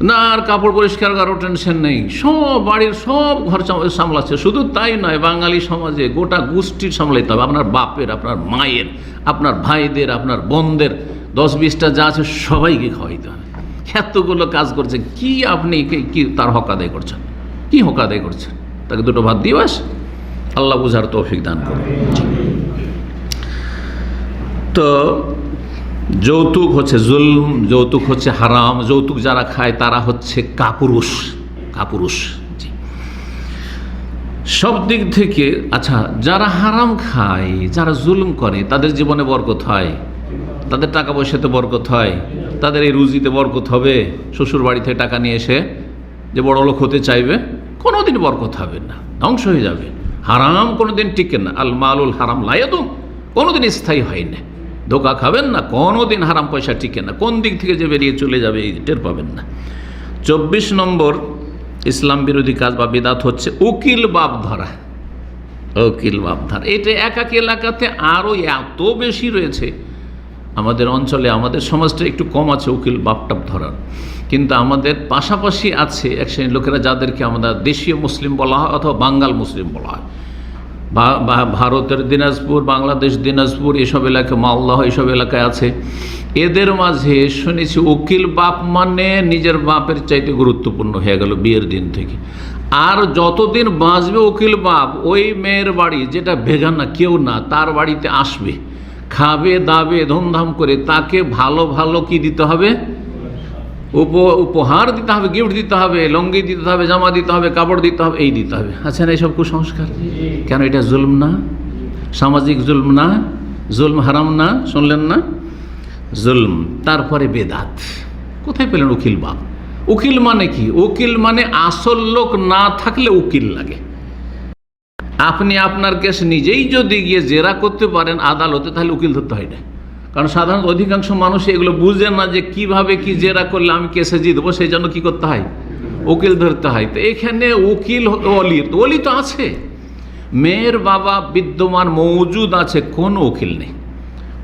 না আর কাপড় পরিষ্কার করারও টেনশন নেই, সব বাড়ির সব ঘর সামলাচ্ছে। শুধু তাই নয়, বাঙালি সমাজে গোটা গোষ্ঠীর সামলাইতে হবে, আপনার বাপের, আপনার মায়ের, আপনার ভাইদের, আপনার বোনদের, 10-20টা যা আছে সবাইকে খাওয়াইতে হবে। এতগুলো কাজ করছে, কি আপনি কি তার হক আদায় করছেন? কি হক আদায় করছেন? তাকে দুটো ভাত দিয়ে বাস। আল্লাহ বুঝার তৌফিক দান করুন। তো যৌতুক হচ্ছে জুলম, যৌতুক হচ্ছে হারাম, যৌতুক যারা খায় তারা হচ্ছে কাপুরুষ, কাপুরুষ। জি, সব দিক থেকে। আচ্ছা, যারা হারাম খায়, যারা জুলম করে, তাদের জীবনে বরকত হয়, তাদের টাকা পয়সাতে বরকত হয়, তাদের এই রুজিতে বরকত হবে? শ্বশুর বাড়ি থেকে টাকা নিয়ে এসে যে বড় লোক হতে চাইবে, কোনোদিন বরকত হবে না, ধ্বংস হয়ে যাবে। হারাম কোনোদিন টিকে না, আল মালুল হারাম লা ইয়াদুম, কোনোদিন স্থায়ী হয় না। ধোকা খাবেন না, কোনোদিন হারাম পয়সা টিকে না, কোন দিক থেকে যে বেরিয়ে চলে যাবে টের পাবেন না। 24 নম্বর ইসলাম বিরোধী কাজ বা বিদাত হচ্ছে উকিল বাপ ধরা। উকিল বাপ ধরা এটা একাকি এলাকাতে আরও এত বেশি রয়েছে। আমাদের অঞ্চলে, আমাদের সমাজটা একটু কম আছে উকিল বাপটাপ ধরার, কিন্তু আমাদের পাশাপাশি আছে এক শ্রেণীর লোকেরা যাদেরকে আমরা দেশীয় মুসলিম বলা হয় অথবা বাঙ্গাল মুসলিম বলা হয়। ভারতের দিনাজপুর, বাংলাদেশ দিনাজপুর, এসব এলাকা, মালদহ, এসব এলাকায় আছে। এদের মাঝে শুনেছি উকিল বাপ মানে নিজের বাপের চাইতে গুরুত্বপূর্ণ হয়ে গেল বিয়ের দিন থেকে। আর যতদিন বাঁচবে উকিল বাপ, ওই মেয়ের বাড়ি যেটা বেগানা কেউ না, তার বাড়িতে আসবে, খাবে দাবে ধুমধাম করে, তাকে ভালো ভালো কি দিতে হবে? উপহার দিতে হবে, গিফট দিতে হবে, লঙ্গি দিতে হবে, জামা দিতে হবে, কাপড় দিতে হবে, এই দিতে হবে। আচ্ছা না, এইসব কুসংস্কার কেন? এটা জুলম না? সামাজিক জুলম না? জুলম হারাম না? শুনলেন না? জুলম। তারপরে বেদাত। কোথায় পেলেন উকিল বাপ? উকিল মানে কি? উকিল মানে আসল লোক না থাকলে উকিল লাগে। আপনি আপনার কেস নিজেই যদি গিয়ে জেরা করতে পারেন আদালতে, তাহলে উকিল ধরতে হয় না। কারণ সাধারণত অধিকাংশ মানুষ এগুলো বুঝে না যে কিভাবে কি জেরা করলে আমি কেসে জিতবো, সেই জন্য কি করতে হয়? উকিল ধরতে হয়। তো এখানে উকিল ওলি তো আছে, মেয়ের বাবা বিদ্যমান মৌজুদ আছে, কোনো উকিল নেই।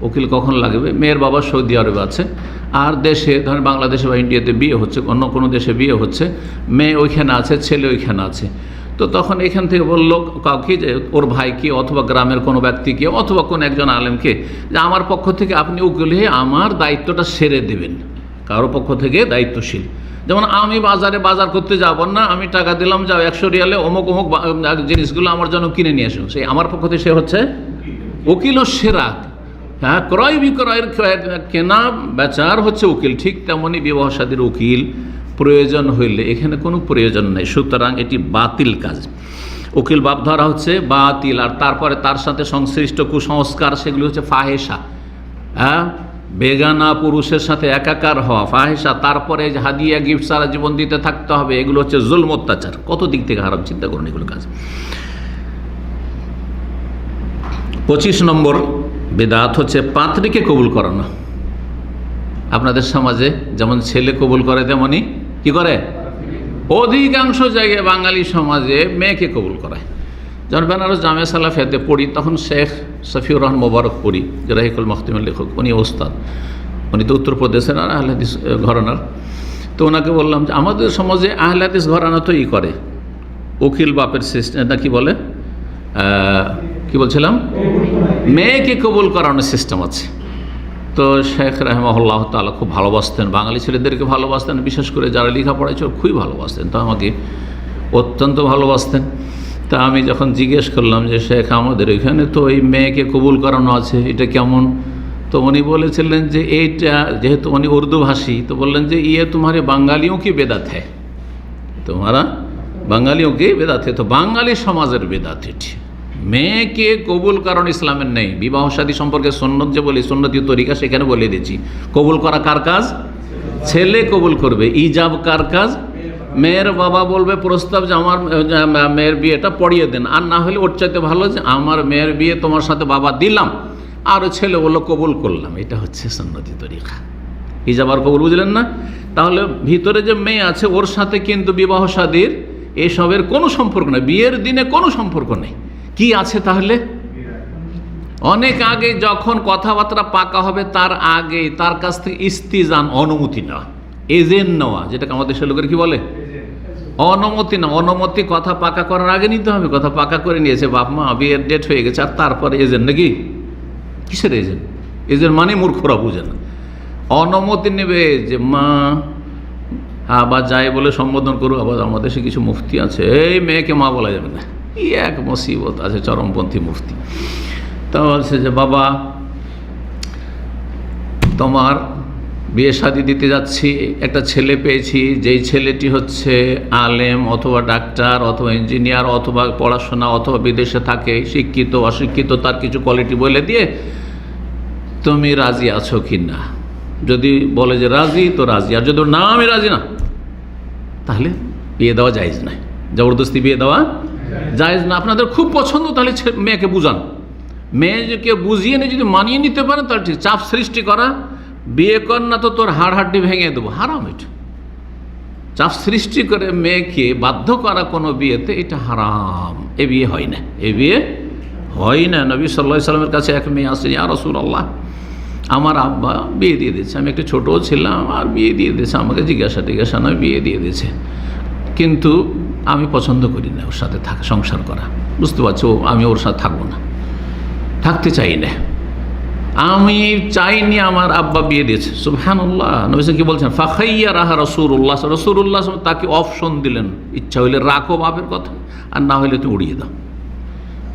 উকিল কখন লাগবে? মেয়ের বাবা সৌদি আরবে আছে, আর দেশে ধরেন বাংলাদেশে বা ইন্ডিয়াতে বিয়ে হচ্ছে, অন্য কোনো দেশে বিয়ে হচ্ছে, মেয়ে ওইখানে আছে, ছেলে ওইখানে আছে। তো তখন এখান থেকে বললো কাউকে, যে ওর ভাইকে অথবা গ্রামের কোনো ব্যক্তিকে অথবা কোনো একজন আলেমকে, যে আমার পক্ষ থেকে আপনি উকিল হয়ে আমার দায়িত্বটা সেরে দেবেন। কারো পক্ষ থেকে দায়িত্বশীল। যেমন আমি বাজারে বাজার করতে যাব না, আমি টাকা দিলাম, যাও 100 রিয়ালে অমুক অমুক জিনিসগুলো আমার জন্য কিনে নিয়ে এসো, সেই আমার পক্ষ থেকে সে হচ্ছে উকিল ও সেরা। হ্যাঁ, ক্রয় বিক্রয়ের কেনা বেচার হচ্ছে উকিল, ঠিক তেমনই বিবাহ শাদীর উকিল প্রয়োজন হইলে এখানে কোনো প্রয়োজন নেই। সুতরাং এটি বাতিল কাজ। উকিল বাপ ধরা হচ্ছে বাতিল। আর তারপরে তার সাথে সংশ্লিষ্ট কুসংস্কার, সেগুলি হচ্ছে ফাহেসা। হ্যাঁ, বেগানা পুরুষের সাথে একাকার হওয়া ফাহেসা। তারপরে হাদিয়া গিফট সারা জীবন দিতে থাকতে হবে, এগুলো হচ্ছে জুলম অত্যাচার। কত দিক থেকে হারাম, চিন্তা করুন এগুলো কাজ। 25 নম্বর বেদাত হচ্ছে পাত্রীকে কবুল করানো। আপনাদের সমাজে যেমন ছেলে কবুল করে, তেমনই কি করে অধিকাংশ জায়গায় বাঙালি সমাজে মেয়েকে কবুল করায়। যখন বেনারস জামিয়া সালাফিয়াতে পড়ি, তখন শেখ সফিউর রহমান মোবারক পড়ি, যে রাহিকুল মখতুমের লেখক, উনি ওস্তাদ, উনি তো উত্তরপ্রদেশের আর আহলে হাদিস ঘরানার। তো ওনাকে বললাম যে আমাদের সমাজে আহলে হাদিস ঘরানা তো করে উকিল বাপের সিস্টেম, না কি বলে, কি বলছিলাম, মেয়েকে কবুল করানোর সিস্টেম আছে। তো শেখ রাহমাহুল্লাহ তাআলা খুব ভালোবাসতেন, বাঙালি ছেলেদেরকে ভালোবাসতেন, বিশেষ করে যারা লেখাপড়া ছিল খুবই ভালোবাসতেন। তো আমাকে অত্যন্ত ভালোবাসতেন। তা আমি যখন জিজ্ঞেস করলাম যে শেখ, আমাদের এখানে তো এই মেয়েকে কবুল করানো আছে, এটা কেমন? তো উনি বলেছিলেন যে এইটা, যেহেতু উনি উর্দু ভাষী, তো বললেন যে ইয়ে তোমারে বাঙালিও কি বেদাত হ্যাঁ, তোমারা বাঙালিও কি বেদাত হ্যাঁ। তো বাঙালি সমাজের বেদাত এটি। মেয়েকে কবুল কারণ ইসলামের নেই। বিবাহ শাদী সম্পর্কে সুন্নত যে বলি, সুন্নতি তরিকা, সেখানে বলে দিয়েছি কবুল করা কার কাজ? ছেলে কবুল করবে। ইজাব কার কাজ? মেয়ের বাবা বলবে প্রস্তাব যে আমার মেয়ের বিয়েটা পড়িয়ে দেন, আর না হলে ওর চাইতে ভালো যে আমার মেয়ের বিয়ে তোমার সাথে বাবা দিলাম, আর ছেলে বললো কবুল করলাম। এটা হচ্ছে সুন্নতি তরিকা। ইজাব আর কবুল, বুঝলেন না? তাহলে ভিতরে যে মেয়ে আছে ওর সাথে কিন্তু বিবাহ শাদীর এসবের কোনো সম্পর্ক নেই, বিয়ের দিনে কোনো সম্পর্ক নেই। কি আছে তাহলে? অনেক আগে যখন কথাবার্তা পাকা হবে, তার আগে তার কাছ থেকে ইস্তিজান, অনুমতি নেওয়া, এজেন্ট নেওয়া, যেটাকে আমাদের দেশের লোকের কি বলে, অনুমতি না। অনুমতি কথা পাকা করার আগে নিতে হবে। কথা পাকা করে নিয়েছে বাপ মা, বিয়ের ডেট হয়ে গেছে, আর তারপরে এজেন্ট, নাকি? কিসের এজেন্ট? এজেন্ট মানে মূর্খরা বুঝে না। অনুমতি নেবে যে মা বা যাই বলে সম্বোধন করুক। আবার আমাদের দেশে কিছু মুফতি আছে, এই মেয়েকে মা বলা যাবে না, এক মুসিবত আছে, চরমপন্থী মুফতি। তা বলছে যে বাবা, তোমার বিয়ে শাদী দিতে যাচ্ছি, একটা ছেলে পেয়েছি, যেই ছেলেটি হচ্ছে আলেম অথবা ডাক্তার অথবা ইঞ্জিনিয়ার অথবা পড়াশোনা অথবা বিদেশে থাকে, শিক্ষিত অশিক্ষিত, তার কিছু কোয়ালিটি বলে দিয়ে তুমি রাজি আছো কি না। যদি বলে যে রাজি, তো রাজি। আর যদি না আমি রাজি না, তাহলে বিয়ে দেওয়া জায়েজ না। জবরদস্তি বিয়ে দেওয়া জায়েজ না। আপনাদের খুব পছন্দ, তাহলে মেয়েকে বুঝান। মেয়েকে বুঝিয়ে নিয়ে যদি মানিয়ে নিতে পারেন তাহলে ঠিক। চাপ সৃষ্টি করা, বিয়ে কর না তো তোর হাড় হাড্ডি ভেঙে দেবো, হারাম এটা। চাপ সৃষ্টি করে মেয়েকে বাধ্য করা কোনো বিয়েতে, এটা হারাম। এ বিয়ে হয় না, এ বিয়ে হয় না। নবী সাল্লাল্লাহু আলাইহি সাল্লামের কাছে এক মেয়ে আসে, ইয়া রাসূলুল্লাহ, আমার আব্বা বিয়ে দিয়ে দিয়েছে, আমি একটু ছোটও ছিলাম, আর বিয়ে দিয়ে দিয়েছে, আমাকে জিজ্ঞাসা নয়, বিয়ে দিয়ে দিয়েছে, কিন্তু আমি পছন্দ করি না ওর সাথে থাকা, সংসার করা। বুঝতে পারছো, আমি ওর সাথে থাকবো না, থাকতে চাই না, আমি চাইনি, আমার আব্বা বিয়ে দিয়েছে। সুবহানাল্লাহ। নবী কি বলছেন? ফাখাইয়ারাহা রাসূলুল্লাহ, রাসূলুল্লাহ তাকে অপশন দিলেন, ইচ্ছা হইলে রাখো বাপের কথা, আর না হইলে তুমি উড়িয়ে দাও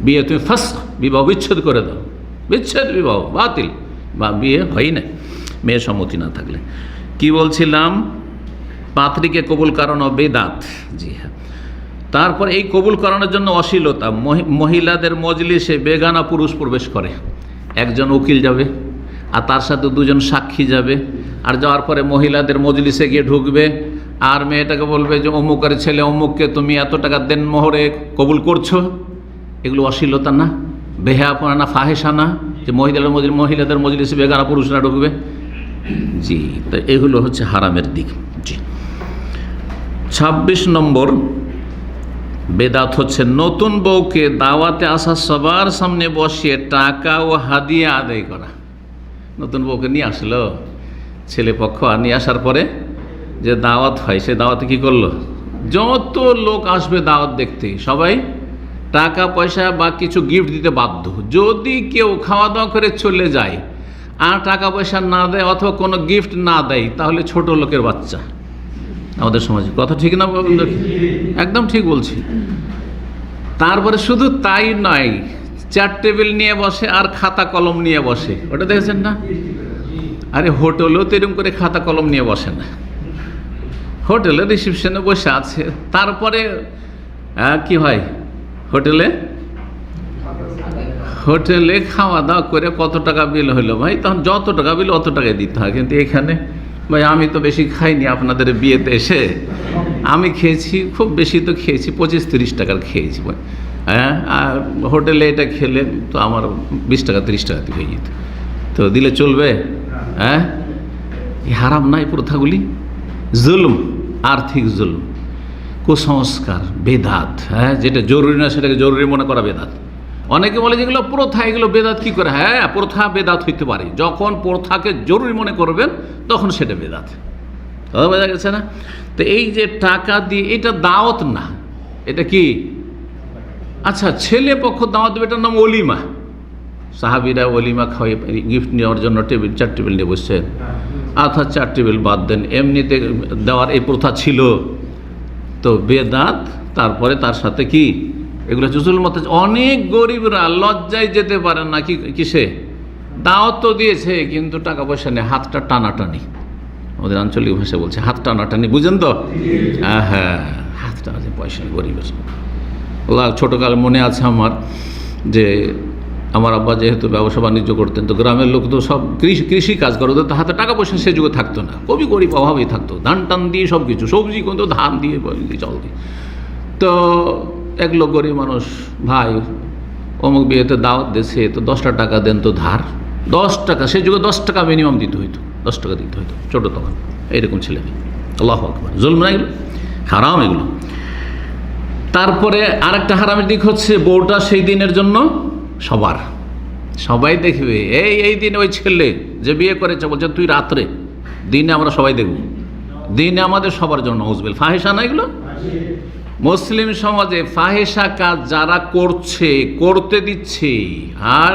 বিয়ে, তুমি ফাসখ, বিবাহ বিচ্ছেদ করে দাও, বিচ্ছেদ, বিবাহ বাতিল, বা বিয়ে হয় না মেয়ের সম্মতি না থাকলে। কি বলছিলাম? পাত্রীকে কবুল করানো বেদাত। জি হ্যাঁ। তারপর এই কবুল করানোর জন্য অশ্লীলতা। মহিলাদের মজলিসে বেগানা পুরুষ প্রবেশ করে, একজন উকিল যাবে আর তার সাথে দুজন সাক্ষী যাবে, আর যাওয়ার পরে মহিলাদের মজলিসে গিয়ে ঢুকবে, আর মেয়েটাকে বলবে যে অমুকের ছেলে অমুককে তুমি এত টাকা দেন মোহরে কবুল করছো। এগুলো অশ্লীলতা না, বেহায়াপনা না, ফাহেসা না, যে মহিলাদের মজলিসে বেগানা পুরুষরা ঢুকবে? জি, তো এগুলো হচ্ছে হারামের দিক। জি। 26 নম্বর বেদাত হচ্ছে নতুন বউকে দাওয়াতে আসা সবার সামনে বসিয়ে টাকা ও হাদিয়া আদায় করা। নতুন বউকে নিয়ে আসলো ছেলে পক্ষ, আর নিয়ে আসার পরে যে দাওয়াত হয়, সে দাওয়াতে কি করলো? যত লোক আসবে দাওয়াত দেখতে, সবাই টাকা পয়সা বা কিছু গিফট দিতে বাধ্য। যদি কেউ খাওয়া দাওয়া করে চলে যায় আর টাকা পয়সা না দেয় অথবা কোনো গিফট না দেয়, তাহলে ছোট লোকের বাচ্চা। আমাদের সমাজে কথা ঠিক না? একদম ঠিক বলছি। তারপরে শুধু তাই নয়, চেয়ার টেবিল নিয়ে বসে আর খাতা কলম নিয়ে বসে, ওটা দেখেছেন না? আরে হোটেলেও তো এরকম করে খাতা কলম নিয়ে বসে না, হোটেলে রিসেপশনে বসে আছে। তারপরে কি হয়, হোটেলে খাওয়া দাওয়া করে কত টাকা বিল হলো ভাই, তখন যত টাকা বিল অত টাকায় দিতে হয়। কিন্তু এখানে ভাই আমি তো বেশি খাইনি, আপনাদের বিয়েতে এসে আমি খেয়েছি, খুব বেশি তো খেয়েছি, 25-30 টাকার খেয়েছি। হ্যাঁ, আর হোটেলে এটা খেলে তো আমার 20 টাকা 30 টাকাতে হয়ে যেত, তো দিলে চলবে? হ্যাঁ, হারাম নাই প্রথাগুলি? জুলুম, আর্থিক জুলুম, কুসংস্কার, বেদাত। হ্যাঁ, যেটা জরুরি না সেটাকে জরুরি মনে করা বেদাত। অনেকে বলে যেগুলো প্রথা, এগুলো বেদাত কি করে? হ্যাঁ, প্রথা বেদাত হইতে পারে, যখন প্রথাকে জরুরি মনে করবেন তখন সেটা বেদাত। বোঝা গেছে না? তো এই যে টাকা দিয়ে, এটা দাওয়াত না, এটা কি? আচ্ছা, ছেলে পক্ষ দাওয়াত দেবে, এটার নাম অলিমা। সাহাবিরা অলিমা খাওয়াই গিফট নেওয়ার জন্য চার টেবিল নিয়ে বসছেন। অর্থাৎ 4 টেবিল বাদ দেন, এমনিতে দেওয়ার এই প্রথা ছিল, তো বেদাত। তারপরে তার সাথে কি, এগুলো জুজুল মতে অনেক গরিবরা লজ্জায় যেতে পারেন না, কিসে? দাওয়াত তো দিয়েছে কিন্তু টাকা পয়সা নেই, হাতটা টানাটানি, আমাদের আঞ্চলিক ভাষায় বলছে হাত টানাটানি, বুঝেন তো? হ্যাঁ, হাত টানাটানি, পয়সা গরিবের। ছোটোকাল মনে আছে আমার, যে আমার আব্বা যেহেতু ব্যবসা বাণিজ্য করতেন, তো গ্রামের লোক তো সব কৃষি কাজ করে, ওদের হাতে টাকা পয়সা সে যুগে থাকতো না, খুবই গরিব, অভাবেই থাকতো, ধান টান দিয়ে সব কিছু, সবজি কিন্তু ধান দিয়ে জল দিয়ে। তো এক লোক গরিব মানুষ, ভাই অমুক বিয়েতে দাওয়াত দিয়েছে, তো 10টা টাকা দেন তো ধার। 10 টাকা, সে যুগে 10 টাকা মিনিমাম দিতে হইতো, 10 টাকা দিতে হইতো, ছোটো তখন এইরকম ছেলে মেয়ে। আল্লাহু আকবার, জুলম না এগুলো, হারাম এগুলো। তারপরে আরেকটা হারামের দিক হচ্ছে, বউটা সেই দিনের জন্য সবাই দেখবে। এই দিনে ওই ছেলে যে বিয়ে করেছে বলছে তুই রাত্রে, দিনে আমরা সবাই দেখব, দিনে আমাদের সবার জন্য উজবেল। ফাহেসা না এগুলো? মুসলিম সমাজে ফাহেসা কাজ যারা করতে দিচ্ছে আর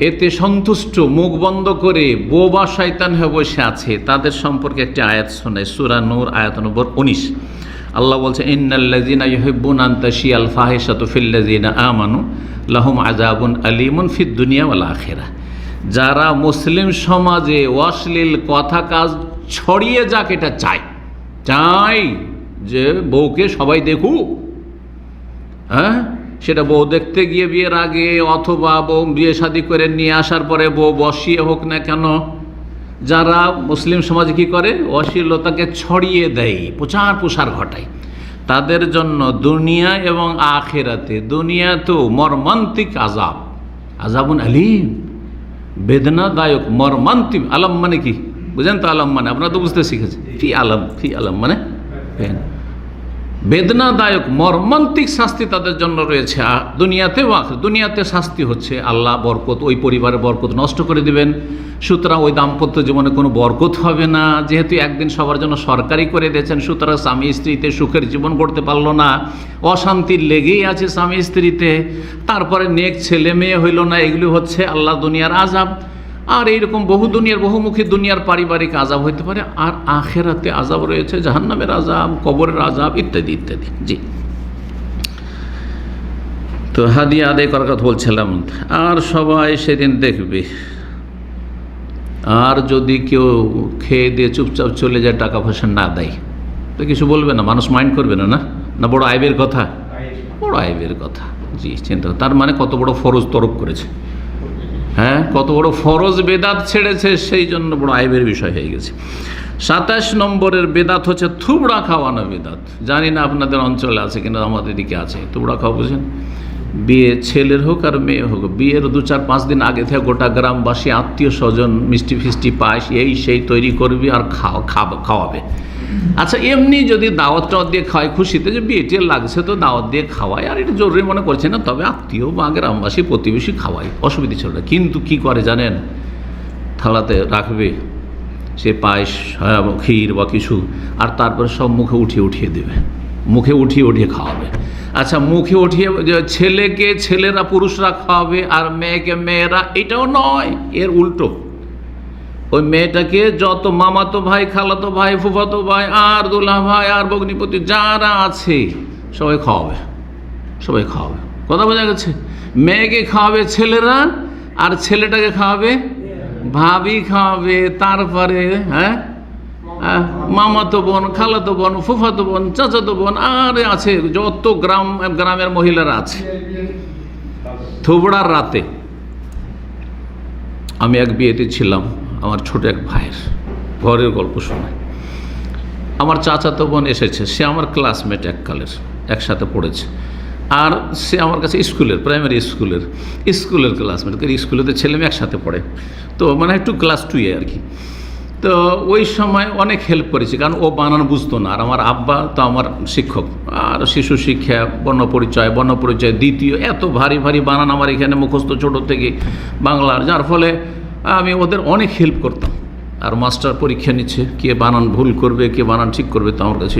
এতে সন্তুষ্ট, মুখ বন্ধ করে বোবা শয়তান হয়ে বসে আছে, তাদের সম্পর্কে একটি আয়াত শোনায়, সূরা নূর আয়াত নম্বর 19। আল্লাহ বলছে, ইন্নাল্লাযীনা ইউহিব্বুনা আন তাশিয়াল ফাহিশাতু ফিল্লাযীনা আমানু লাহুম আযাবুন আলীমুন ফিদ দুনিয়া ওয়াল আখিরাহ। যারা মুসলিম সমাজে অশ্লীল কথা কাজ ছড়িয়ে যাক, এটা চাই যে বউকে সবাই দেখুক। হ্যাঁ, সেটা বউ দেখতে গিয়ে বিয়ের আগে, অথবা বউ বিয়ে শাদী করে নিয়ে আসার পরে বউ বসিয়ে হোক না কেন, যারা মুসলিম সমাজে কী করে, অশ্লীলতাকে ছড়িয়ে দেয়, প্রসার ঘটায়, তাদের জন্য দুনিয়া এবং আখিরাতে, দুনিয়াতেও মর্মান্তিক আযাবুন আলীম, বেদনাদায়ক, মর্মান্তিক। আলম মানে কি বুঝেন তো? আলম মানে আপনারা তো বুঝতে শিখেছেন, ফি আলম মানে বেদনাদায়ক, মর্মান্তিক শাস্তি তাদের জন্য রয়েছে দুনিয়াতেও আখিরাতে। দুনিয়াতে শাস্তি হচ্ছে আল্লাহ বরকত, ওই পরিবারের বরকত নষ্ট করে দিবেন, সুতরাং ওই দাম্পত্য জীবনে কোনো বরকত হবে না। যেহেতু একদিন সবার জন্য সরকারি করে দিয়েছেন, সুতরাং স্বামী স্ত্রীতে সুখের জীবন করতে পারলো না, অশান্তির লেগেই আছে স্বামী স্ত্রীতে। তারপরে নেক ছেলে মেয়ে হইল না, এগুলি হচ্ছে আল্লাহ দুনিয়ার আযাব। আর এইরকম বহুমুখী দুনিয়ার পারিবারিক আযাব হইতে পারে। আর আখিরাতে আযাব রয়েছে, জাহান্নামের আযাব, কবরের আযাব, ইত্যাদি ইত্যাদি। জি, তো হাদিয়া আদায় করার কথা বলছিলাম। আর সবাই সেদিন দেখবে, আর যদি কেউ খেয়ে দিয়ে চুপচাপ চলে যায়, টাকা পয়সা না দেয়, তো কিছু বলবে না, মানুষ মাইন্ড করবে না? না বড় আইবের কথা? বড় আইবের কথা। জি, চিন্তা, তার মানে কত বড় ফরজ তরক করেছে। হ্যাঁ, কত বড় ফরজ বেদাত ছেড়েছে, সেই জন্য বড় আইবের বিষয় হয়ে গেছে। 27 নম্বরের বেদাত হচ্ছে থুবড়া খাওয়ানো বেদাত। জানি না আপনাদের অঞ্চলে আছে কিনা, আমাদের দিকে আছে। থুবড়া খাওয়া বুঝেন? বিয়ে, ছেলের হোক আর মেয়ে হোক, বিয়ের 2-4-5 দিন আগে থেকে গোটা গ্রামবাসী, আত্মীয় স্বজন মিষ্টি ফিষ্টি পায়েস এই সেই তৈরি করবি আর খাওয়াবে। আচ্ছা, এমনি যদি দাওয়াত টাওয়াত দিয়ে খাওয়ায় খুশিতে, যে বিয়েটি লাগছে তো দাওয়াত দিয়ে খাওয়ায়, আর এটা জরুরি মনে করছে না, তবে আত্মীয় বা গ্রামবাসী প্রতিবেশী খাওয়ায়, অসুবিধা ছিল না। কিন্তু কি করে জানেন? থালাতে রাখবে সে পায়েস, ক্ষীর বা কিছু, আর তারপরে সব মুখে উঠিয়ে দেবে, মুখে উঠিয়ে খাওয়াবে। আচ্ছা, মুখে উঠিয়ে ছেলেকে ছেলেরা, পুরুষরা খাওয়াবে, আর মেয়েকে মেয়েরা, এটাও নয়, এর উল্টো। ওই মেয়েটাকে যত মামাতো ভাই, খালাতো ভাই, ফুফাতো ভাই, আর দুলা ভাই, আর ভগ্নিপতি যারা আছে সবাই খাওয়াবে। কথা বোঝা গেছে? মেয়েকে খাওয়াবে ছেলেরা, আর ছেলেটাকে খাওয়াবে ভাবি খাওয়াবে, তারপরে মামাতো বোন, খালাতো বোন, ফুফাতো বোন, চাচাতো বোন, আর আছে যত গ্রামের মহিলারা আছে। থুবড়ার রাতে আমি এক বিয়েতে ছিলাম, আমার ছোট এক ভাইয়ের ঘরের গল্প শোনায়। আমার চাচাতো বোন এসেছে, সে আমার ক্লাসমেট, এককালের একসাথে পড়েছে, আর সে আমার কাছে স্কুলের, প্রাইমারি স্কুলের ক্লাসমেট। স্কুলেতে ছেলে মেয়ে একসাথে পড়ে, তো মানে একটু ক্লাস 2 আর কি। তো ওই সময় অনেক হেল্প করেছি, কারণ ও বানান বুঝতো না, আর আমার আব্বা তো আমার শিক্ষক, আর শিশু শিক্ষা, বর্ণপরিচয় দ্বিতীয়, এত ভারী ভারী বানান আমার এখানে মুখস্থ ছোটো থেকে বাংলার, যার ফলে আমি ওদের অনেক হেল্প করতাম। আর মাস্টার পরীক্ষা নিচ্ছে, কে বানান ভুল করবে, কে বানান ঠিক করবে, তো আমার কাছে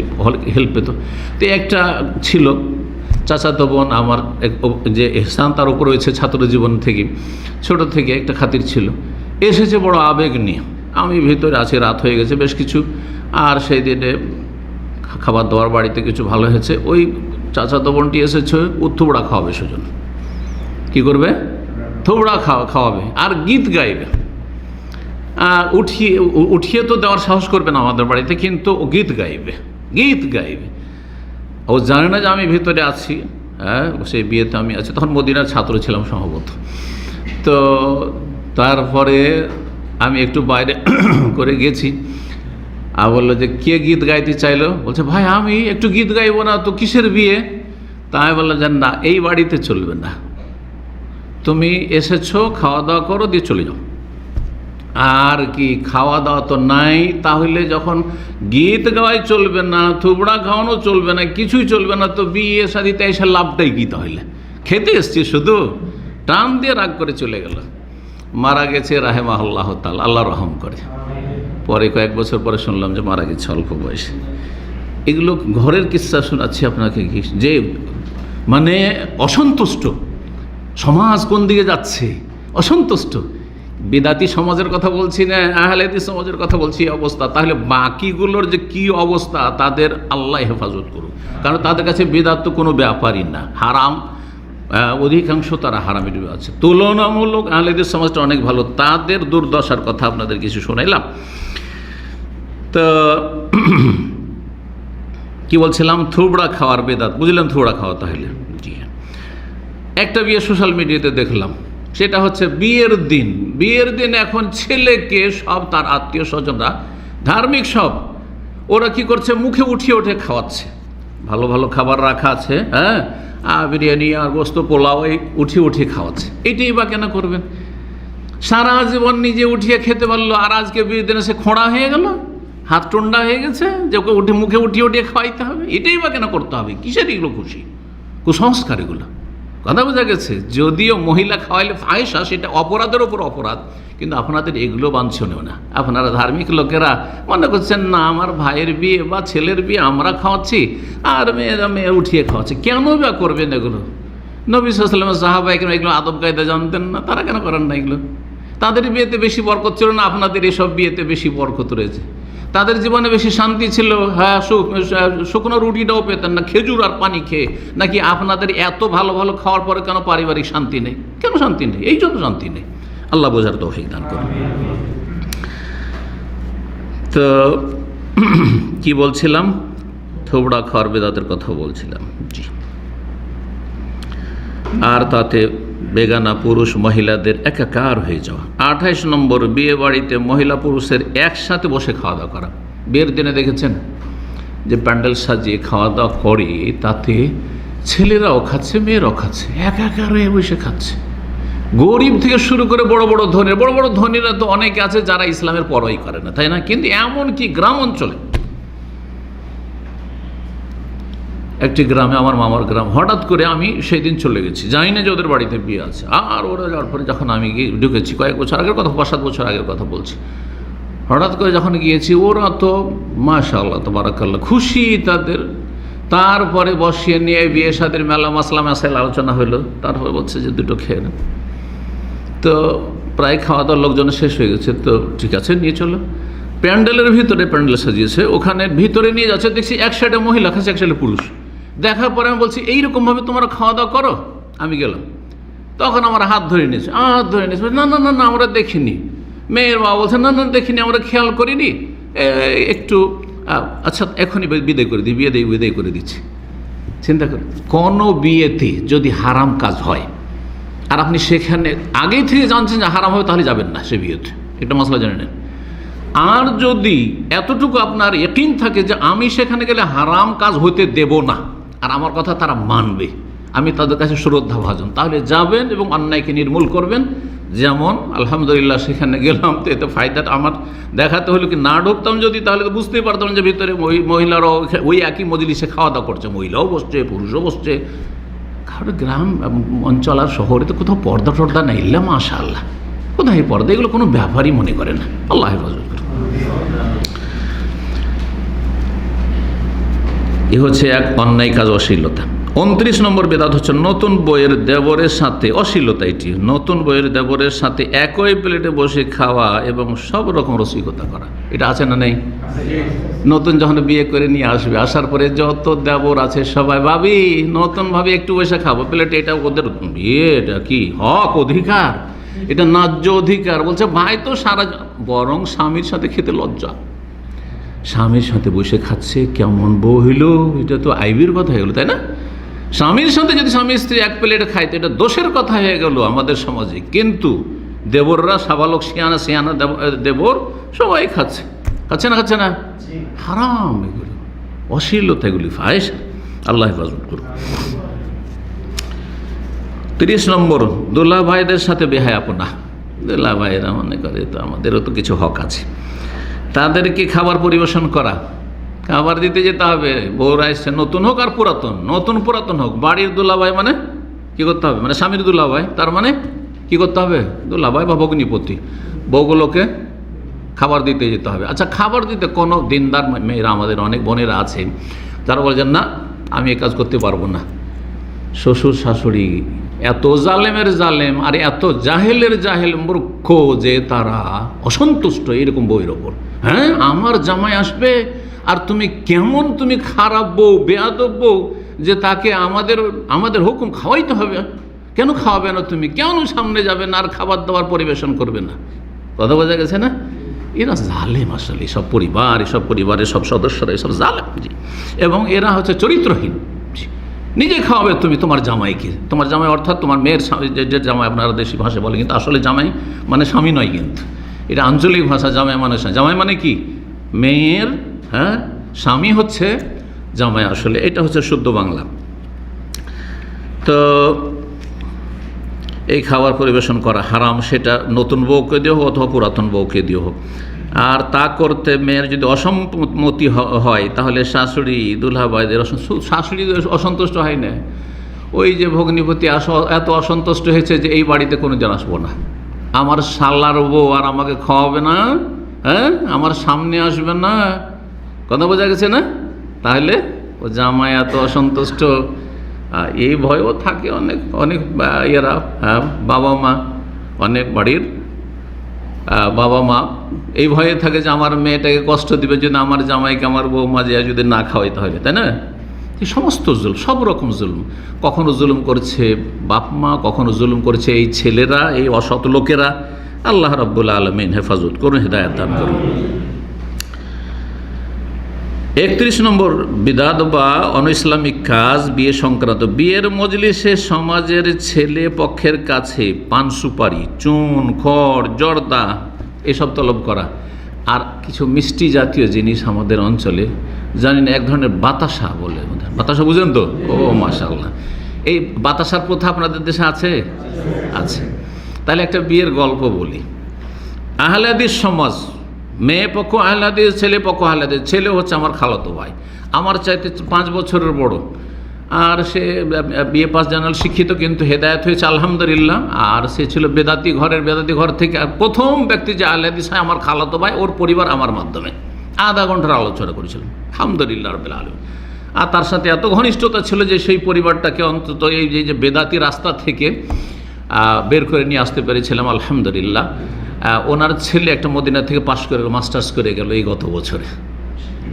হেল্প পেত। তো একটা ছিল চাচাতো বোন আমার, যে এহসান তার উপর রয়েছে ছাত্র জীবন থেকে, ছোটো থেকে একটা খাতির ছিল। এসেছে বড় আবেগ নিয়ে, আমি ভিতরে আছি, রাত হয়ে গেছে বেশ কিছু, আর সেই দিনে খাবার দাবার বাড়িতে কিছু ভালো হয়েছে। ওই চাচাতো বোনটি এসেছে, ও থুবড়া খাওয়াবে, সেজন্য কী করবে, থুবড়া খাওয়াবে আর গীত গাইবে। উঠিয়ে তো দেওয়ার সাহস করবে না আমাদের বাড়িতে, কিন্তু ও গীত গাইবে। ও জানে না যে আমি ভিতরে আছি। সেই বিয়েতে আমি আছি, তখন মদিনার ছাত্র ছিলাম সম্ভবত। তো তারপরে আমি একটু বাইরে করে গেছি, আর বললো যে কে গীত গাইতে চাইলো, বলছে ভাই আমি একটু গীত গাইবো না তো, কিসের বিয়ে? তাই বললাম যে না, এই বাড়িতে চলবে না, তুমি এসেছো খাওয়া দাওয়া করো, দিয়ে চলে যাও। আর কি, খাওয়া দাওয়া তো নাই, তাহলে যখন গীত গাওয়াই চলবে না, থুবড়া খাওয়ানো চলবে না, কিছুই চলবে না, তো বিয়ে শাদিতে এসে লাভটাই কি? তাহলে খেতে এসছি শুধু, টান দিয়ে রাগ করে চলে গেল। মারা গেছে রাহেমাহুল্লাহ তাআলা, আল্লাহ রহম করে। পরে কয়েক বছর পরে শুনলাম যে মারা গেছে অল্প বয়সে। এগুলো ঘরের কিস্সা শোনাচ্ছি আপনাকে, যে মানে অসন্তুষ্ট সমাজ কোন দিকে যাচ্ছে, অসন্তুষ্ট। বিদাতি সমাজের কথা বলছি না, আহলে হাদিস সমাজের কথা বলছি অবস্থা, তাহলে বাকিগুলোর যে কি অবস্থা, তাদের আল্লাহ হেফাজত করুক, কারণ তাদের কাছে বিদাত তো কোনো ব্যাপারই না, হারাম, অধিকাংশ তারা হারামে ডুবে আছে। তুলনামূলক আহলে হাদিস সমাজটা অনেক ভালো, তাদের দুর্দশার কথা আপনাদের কিছু শোনাইলাম। তো কি বলছিলাম, থুবড়া খাওয়ার বেদাত, বুঝলাম থুবড়া খাওয়া। তাহলে জি হ্যাঁ, একটা বিয়ে সোশ্যাল মিডিয়াতে দেখলাম, সেটা হচ্ছে বিয়ের দিন এখন ছেলেকে সব তার আত্মীয় স্বজনরা, ধার্মিক সব, ওরা কি করছে, মুখে উঠিয়ে খাওয়াচ্ছে। ভালো ভালো খাবার রাখা আছে, বিরিয়ানি আর গোস্ত পোলাও, এই উঠিয়ে খাওয়াচ্ছে। এটাই বা কেন করবেন? সারা জীবন নিজে উঠিয়ে খেতে পারলো, আর আজকে বিয়ের দিনে সে খোঁড়া হয়ে গেল, হাত টন্ডা হয়ে গেছে, যে ওকে মুখে উঠিয়ে খাওয়াইতে হবে। এটাই বা কেন করতে হবে? কিসের এগুলো খুশি, কুসংস্কার এগুলো। কথা বোঝা গেছে? যদিও মহিলা খাওয়াইলে ফাহিশা, সেটা অপরাধের ওপর অপরাধ, কিন্তু আপনাদের এগুলো বাঞ্ছনীয় না। আপনারা ধার্মিক লোকেরা মনে করছেন না, আমার ভাইয়ের বিয়ে বা ছেলের বিয়ে আমরা খাওয়াচ্ছি, আর মেয়ে উঠিয়ে খাওয়াচ্ছি। কেন বা করবেন এগুলো? নবী সাল্লাল্লাহু আলাইহি ওয়াসাল্লাম, সাহাবায়ে কেরাম এগুলো আদব কায়দা জানতেন না? তারা কেন করেন না এগুলো? তাদের বিয়েতে বেশি বরকত ছিল না, আপনাদের এসব বিয়েতে বেশি বরকত রয়েছে। তাদের জীবনে বেশি শান্তি ছিল, হ্যাঁ, শুকনো রুটিটাও পেতেন না, খেজুর আর পানি খেয়ে। নাকি আপনাদের এত ভালো ভালো খাওয়ার পরে কেন পারিবারিক শান্তি নেই? কেন শান্তি নেই? এই জন্য শান্তি নেই। আল্লাহ বোঝার তৌফিক দান করুন। তো কি বলছিলাম, থোবড়া খাওয়ার বেদাতের কথা বলছিলাম। জি, আর তাতে বেগানা পুরুষ মহিলাদের একাকার হয়ে যাওয়া। 28 নম্বর, বিয়ে বাড়িতে মহিলা পুরুষের একসাথে বসে খাওয়া দাওয়া করা। বিয়ের দিনে দেখেছেন যে প্যান্ডেল সাজিয়ে খাওয়া দাওয়া করে, তাতে ছেলেরাও খাচ্ছে, মেয়েরাও খাচ্ছে, একাকার হয়ে বসে খাচ্ছে। গরিব থেকে শুরু করে বড় বড় ধনীরা তো অনেকে আছে যারা ইসলামের পরোয়াই করে না, তাই না? কিন্তু এমন কি গ্রাম অঞ্চলে, একটি গ্রামে, আমার মামার গ্রাম, হঠাৎ করে আমি সেই দিন চলে গেছি, জানি না যে ওদের বাড়িতে বিয়ে আছে। আর ওরা যাওয়ার পরে যখন আমি গিয়ে ঢুকেছি, কয়েক বছর আগের কথা, 5-7 বছর আগের কথা বলছি, হঠাৎ করে যখন গিয়েছি, ওরা তো মাশাআল্লাহ তাবারাকাল্লাহ খুশি তাদের। তারপরে বসিয়ে নিয়ে বিয়ে শাদীর মেলা মাসলা মাসাইল আলোচনা হলো, তারপরে বলছে যে দুটো খেয়ে নেন। তো প্রায় খাওয়া দাওয়ার লোকজন শেষ হয়ে গেছে, তো ঠিক আছে নিয়ে চলো। প্যান্ডেলের ভিতরে, প্যান্ডেল সাজিয়েছে, ওখানে ভিতরে নিয়ে যাচ্ছে, দেখছি এক সাইডে মহিলা খাচ্ছে, এক সাইডে পুরুষ। দেখার পরে আমি বলছি, এইরকমভাবে তোমরা খাওয়া দাওয়া করো? আমি গেলাম, তখন আমার হাত ধরে নিয়েছে, না না না না আমরা দেখিনি। মেয়ের বাবা বলছে না না দেখিনি, আমরা খেয়াল করিনি, একটু আচ্ছা এখনই বিদায় করে দিই, বিদায় করে দিচ্ছি। চিন্তা করেন, কোনো বিয়েতে যদি হারাম কাজ হয় আর আপনি সেখানে আগেই থেকে জানছেন যে হারাম হবে, তাহলে যাবেন না সে বিয়েতে, একটা মশলা জানে নেন। আর যদি এতটুকু আপনার ইয়াকিন থাকে যে আমি সেখানে গেলে হারাম কাজ হইতে দেব না, আর আমার কথা তারা মানবে, আমি তাদের কাছে শ্রদ্ধা ভাজন, তাহলে যাবেন এবং অন্যায়কে নির্মূল করবেন। যেমন আলহামদুলিল্লাহ সেখানে গেলাম, তো এতে ফায়দাটা আমার দেখাতে হলো কি, না ঢুকতাম যদি তাহলে তো বুঝতেই পারতাম যে ভিতরে মহিলারাও ওই একই মজলিসে খাওয়া দাওয়া করছে, মহিলাও বসছে পুরুষও বসছে। কারণ গ্রাম অঞ্চল আর শহরে তো কোথাও পর্দা টর্দা নেই, মাশাআল্লাহ, কোথায় পর্দা, এগুলো কোনো ব্যাপারই মনে করে না। আল্লাহ হেফাজত করে। এ হচ্ছে এক অন্যায় কাজ, অশ্লীলতা। 29 নম্বর বেদাত হচ্ছে নতুন বইয়ের দেবরের সাথে, অশ্লীলতা এটি, নতুন বইয়ের দেবরের সাথে একই প্লেটে বসে খাওয়া এবং সব রকম রসিকতা করা। এটা আছে না নেই? নতুন যখন বিয়ে করে নিয়ে আসবে, আসার পরে যত দেবর আছে সবাই, ভাবি নতুন ভাবে একটু বসে খাবো প্লেটে, এটা ওদের বিয়ে, এটা কি হক, অধিকার, এটা ন্যায্য অধিকার। বলছে ভাই তো সারা, বরং স্বামীর সাথে খেতে লজ্জা, স্বামীর সাথে বসে খাচ্ছে, কেমন বউ হইল, এটা তো আইবির কথা হয়ে গেল, তাই না? স্বামীর সাথে যদি স্বামী স্ত্রী এক প্লেটে খাইতো, এটা দোষের কথা হয়ে গেল আমাদের সমাজে। কিন্তু দেবররা, সাবালক সিয়ানা সিয়ানা দেবর সবাই খাচ্ছে, খাচ্ছে না? হারাম এগুলো, অশ্লীলতা, এগুলি ফাহিশ। আল্লাহ হেফাজত করুন। 30 নম্বর দুল্লা ভাইদের সাথে বেহায়াপনা। দুল্লা ভাইয়েরা মনে করে তো আমাদেরও তো কিছু হক আছে, তাদেরকে খাবার পরিবেশন করা, খাবার দিতে যেতে হবে। বউরা এসছে, নতুন হোক আর পুরাতন হোক, বাড়ির দুলাভাই মানে কি করতে হবে, মানে স্বামীর দুলাভাই, তার মানে কি করতে হবে, দুলাভাই বা ভগ্নিপতি, বউগুলোকে খাবার দিতে যেতে হবে। আচ্ছা, খাবার দিতে কোনো দিনদার মেয়েরা, আমাদের অনেক বোনেরা আছে যারা বলছেন না আমি এই কাজ করতে পারবো না। শ্বশুর শাশুড়ি এত জালেমের জালেম আর এত জাহেলের জাহেল মূর্খ যে তারা অসন্তুষ্ট এরকম বউয়ের ওপর। হ্যাঁ, আমার জামাই আসবে আর তুমি খারাপ বউ, বেয়াদব বউ, যে তাকে আমাদের হুকুম খাওয়াইতে হবে। কেন খাওয়াবে না তুমি, কেন সামনে যাবে না আর খাবার দাবার পরিবেশন করবে না? কথা বোঝা গেছে না? এরা জালেম, আসলে এসব পরিবারের সব সদস্যরা এসব জালেম, জি। এবং এরা হচ্ছে চরিত্রহীন। নিজে খাওয়াবে তুমি তোমার জামাইকে, তোমার জামাই অর্থাৎ তোমার মেয়ের যে জামাই, আপনারা দেশি ভাষায় বলে, কিন্তু আসলে জামাই মানে স্বামী নয়, কিন্তু এটা আঞ্চলিক ভাষা। জামাই মানে জামাই মানে কি, মেয়ের স্বামী হচ্ছে জামাই, আসলে এটা হচ্ছে শুদ্ধ বাংলা। তো এই খাবার পরিবেশন করা হারাম, সেটা নতুন বউকে দিয়ে হোক অথবা পুরাতন বউকে দিয়ে হোক। আর তা করতে মেয়ের যদি অসম্মতি হয়, তাহলে শাশুড়ি দুলহাভাইদের, শাশুড়ি অসন্তুষ্ট হয় না, ওই যে ভগ্নিপতি এত অসন্তুষ্ট হয়েছে যে এই বাড়িতে কোনো জন আসবো না, আমার শালার বউ আর আমাকে খাওয়াবে না, আমার সামনে আসবে না। কথা বোঝা গেছে না? তাহলে ও জামাই এত অসন্তুষ্ট, এই ভয়ও থাকে অনেক এরা, বাবা মা, অনেক বাড়ির বাবা মা এই ভয়ে থাকে যে আমার মেয়েটাকে কষ্ট দিবে যদি আমার জামাইকে আমার বৌমা যে যদি না খাওয়াইতে হবে, তাই না? এই সমস্ত জুলুম, সব রকম জুলুম, কখনো জুলুম করছে বাপ মা, কখনো জুলুম করছে এই ছেলেরা, এই অসৎ লোকেরা। আল্লাহ রাব্বুল আলামিন হেফাজত করুন, হিদায়াত দান করুন। 31 নম্বর বিদাত বা অনইসলামিক কাজ, বিয়ে সংক্রান্ত। বিয়ের মজলিসে সমাজের ছেলে পক্ষের কাছে পান সুপারি, চুন, খড়, জর্দা এসব তলব করা। আর কিছু মিষ্টি জাতীয় জিনিস আমাদের অঞ্চলে জানি না, এক ধরনের বাতাসা বলে, বাতাসা বুঝেন তো? ও মাশাআল্লাহ, এই বাতাসার প্রথা আপনাদের দেশে আছে? আছে। তাহলে একটা বিয়ের গল্প বলি। আহলে হাদিস সমাজ, মেয়ে পক্ষ আহলে হাদিস, ছেলে পক্ষ আহলে হাদিস। ছেলে হচ্ছে আমার খালাতো ভাই, আমার চাইতে 5 বছরের বড়, আর সে বিএ পাস জানাল, শিক্ষিত, কিন্তু হেদায়েত হয়েছে আলহামদুলিল্লাহ। আর সে ছিল বেদাতি ঘর থেকে। আর প্রথম ব্যক্তি যে আহলে হাদিস হয় আমার খালাতো ভাই, ওর পরিবার আমার মাধ্যমে আধা ঘন্টার আলোচনা করেছিলাম, আলহামদুলিল্লাহ রাব্বিল আলামিন। আর তার সাথে এত ঘনিষ্ঠতা ছিল যে সেই পরিবারটাকে অন্তত এই যে বেদাতি রাস্তা থেকে বের করে নিয়ে আসতে পেরেছিলাম আলহামদুলিল্লাহ। ওনার ছেলে একটা মদিনা থেকে পাশ করে মাস্টার্স করে গেল এই গত বছরে।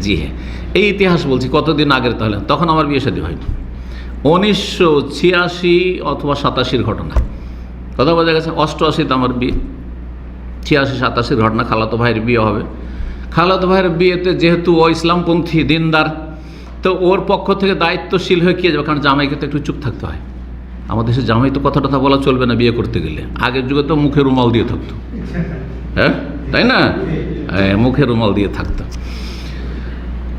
জি হ্যাঁ, এই ইতিহাস বলছি, কতদিন আগের। তাহলে তখন আমার বিয়ে শাদী হয়নি। 1986 অথবা 87 ঘটনা, কথা বোঝা গেছে। 88-তে আমার বিয়ে, 86-87 ঘটনা। খালাতো ভাইয়ের বিয়ে হবে। খালাতো ভাইয়ের বিয়েতে যেহেতু ও ইসলামপন্থী দিনদার, তো ওর পক্ষ থেকে দায়িত্বশীল হয়ে কে যাবে, কারণ জামাইকে তো একটু চুপ থাকতে হয়। আমাদের দেশে জামাই তো কথা টথা বলা চলবে না বিয়ে করতে গেলে। আগের যুগে তো মুখে রুমাল দিয়ে থাকতো, হ্যাঁ তাই না, মুখে রুমাল দিয়ে থাকতো।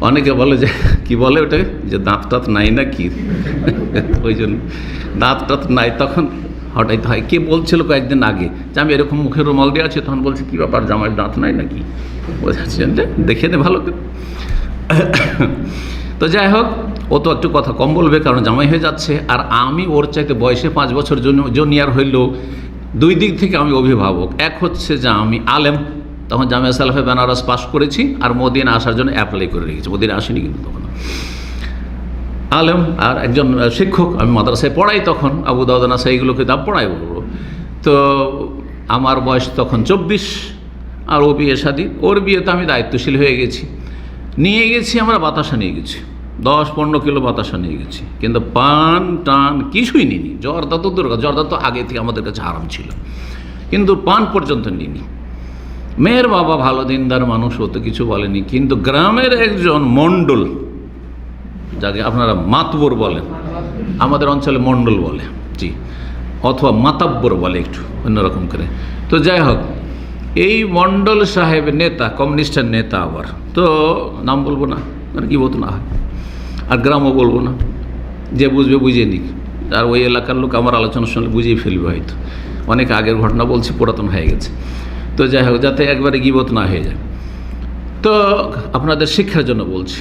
অনেকে বলে যে কি বলে ওটা, যে দাঁত টাত নাই না কি, ওই জন্য দাঁত টাত নাই। তখন হঠাৎ হয়, কে বলছিল কয়েকদিন আগে যে আমি এরকম মুখে রুমাল দিয়ে আছি, তখন বলছে কী ব্যাপার জামাইয়ের দাঁত নাই নাকি, বোঝাচ্ছেন যে দেখে নে ভালো করে। তো যাই হোক, ও তো একটু কথা কম বলবে কারণ জামাই হয়ে যাচ্ছে, আর আমি ওর চাইতে বয়সে 5 বছর জুনিয়র হইলেও দুই দিক থেকে আমি অভিভাবক। এক হচ্ছে যে আমি আলেম, তখন জামিয়া সালাফে বেনারস পাশ করেছি, আর মদিনা আসার জন্য অ্যাপ্লাই করে রেখেছি। মদিনা আসেনি কিন্তু তখন আলেম, আর একজন শিক্ষক, আমি মাদ্রাসায় পড়াই তখন, আবু দাউদ নাসাই এগুলো কিতাব পড়াই বলবো। তো আমার বয়স তখন 24, আর ও বিয়ে শাদী। ওর বিয়েতে আমি দায়িত্বশীল হয়ে গেছি। নিয়ে গেছি আমরা বাতাসা, নিয়ে গেছি 10-15 কিলো বাতাসা নিয়ে গেছি, কিন্তু পান টান কিছুই নিইনি। জর্দা তো দূর, জর্দা তো আগে থেকে আমাদের কাছে হারাম ছিল, কিন্তু পান পর্যন্ত নিইনি। মেয়ের বাবা ভালো দিনদার মানুষ, ও তো কিছু বলেনি, কিন্তু গ্রামের একজন মণ্ডল, যাকে আপনারা মাতবর বলেন, আমাদের অঞ্চলে মণ্ডল বলে, জি, অথবা মাতাব্বর বলে একটু অন্যরকম করে। তো যাই হোক, এই মণ্ডল সাহেব নেতা, কমিউনিস্টের নেতা আবার, তো নাম বলবো না, মানে কি বলতো না হয়, আর গ্রামও বলবো না, যে বুঝবে বুঝিয়ে নিক। আর ওই এলাকার লোক আমার আলোচনার সঙ্গে বুঝিয়ে ফেলবে, হয়তো অনেক আগের ঘটনা বলছি, পুরাতন হয়ে গেছে। তো যাই হোক, যাতে একবারে গিবত না হয়ে যায়, তো আপনাদের শিক্ষার জন্য বলছি।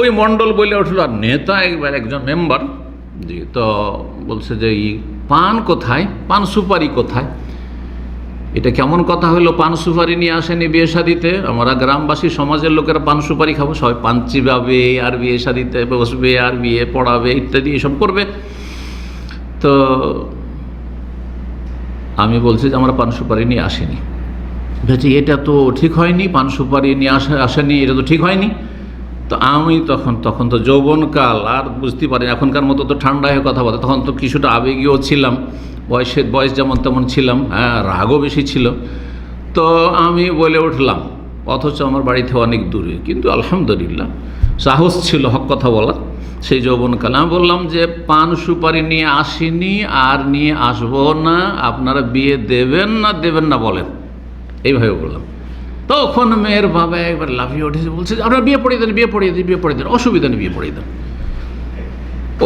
ওই মণ্ডল বলে উঠলো, আর নেতা একজন মেম্বার, জি, তো বলছে যে এই পান কোথায়, পান সুপারি কোথায়। এটা কেমন কথা হলো, পান সুপারি নিয়ে আসেনি বিয়ে শাদিতে। আমরা গ্রামবাসী সমাজের লোকেরা পান সুপারি খাবো, সবাই পান চিবাবে, আর বিয়ে শাদিতে বসবে, আর বিয়ে পড়াবে ইত্যাদি এসব করবে। তো আমি বলছি যে আমরা পান সুপারি নিয়ে আসেনি। বলছি এটা তো ঠিক হয়নি, পান সুপারি নিয়ে আসেনি, এটা তো ঠিক হয়নি। তো আমি তখন তো যৌবনকাল, আর বুঝতে পারি এখনকার মতো তো ঠান্ডা হয়ে কথা বলে, তখন তো কিছুটা আবেগীয় ছিলাম, বয়স যেমন তেমন ছিলাম, হ্যাঁ, রাগও বেশি ছিল। তো আমি বলে উঠলাম, অথচ আমার বাড়িতে অনেক দূরে, কিন্তু আলহামদুলিল্লাহ সাহস ছিল হক কথা বলার সেই যৌবনকালে। আমি বললাম যে পান সুপারি নিয়ে আসিনি, আর নিয়ে আসবো না, আপনারা বিয়ে দেবেন না বলেন, এইভাবে বললাম। তখন মেয়ের বাবা একবার লাফিয়ে উঠেছে, বলছে আপনারা বিয়ে পড়িয়ে দেন, অসুবিধা নেই, বিয়ে পড়িয়ে দেন।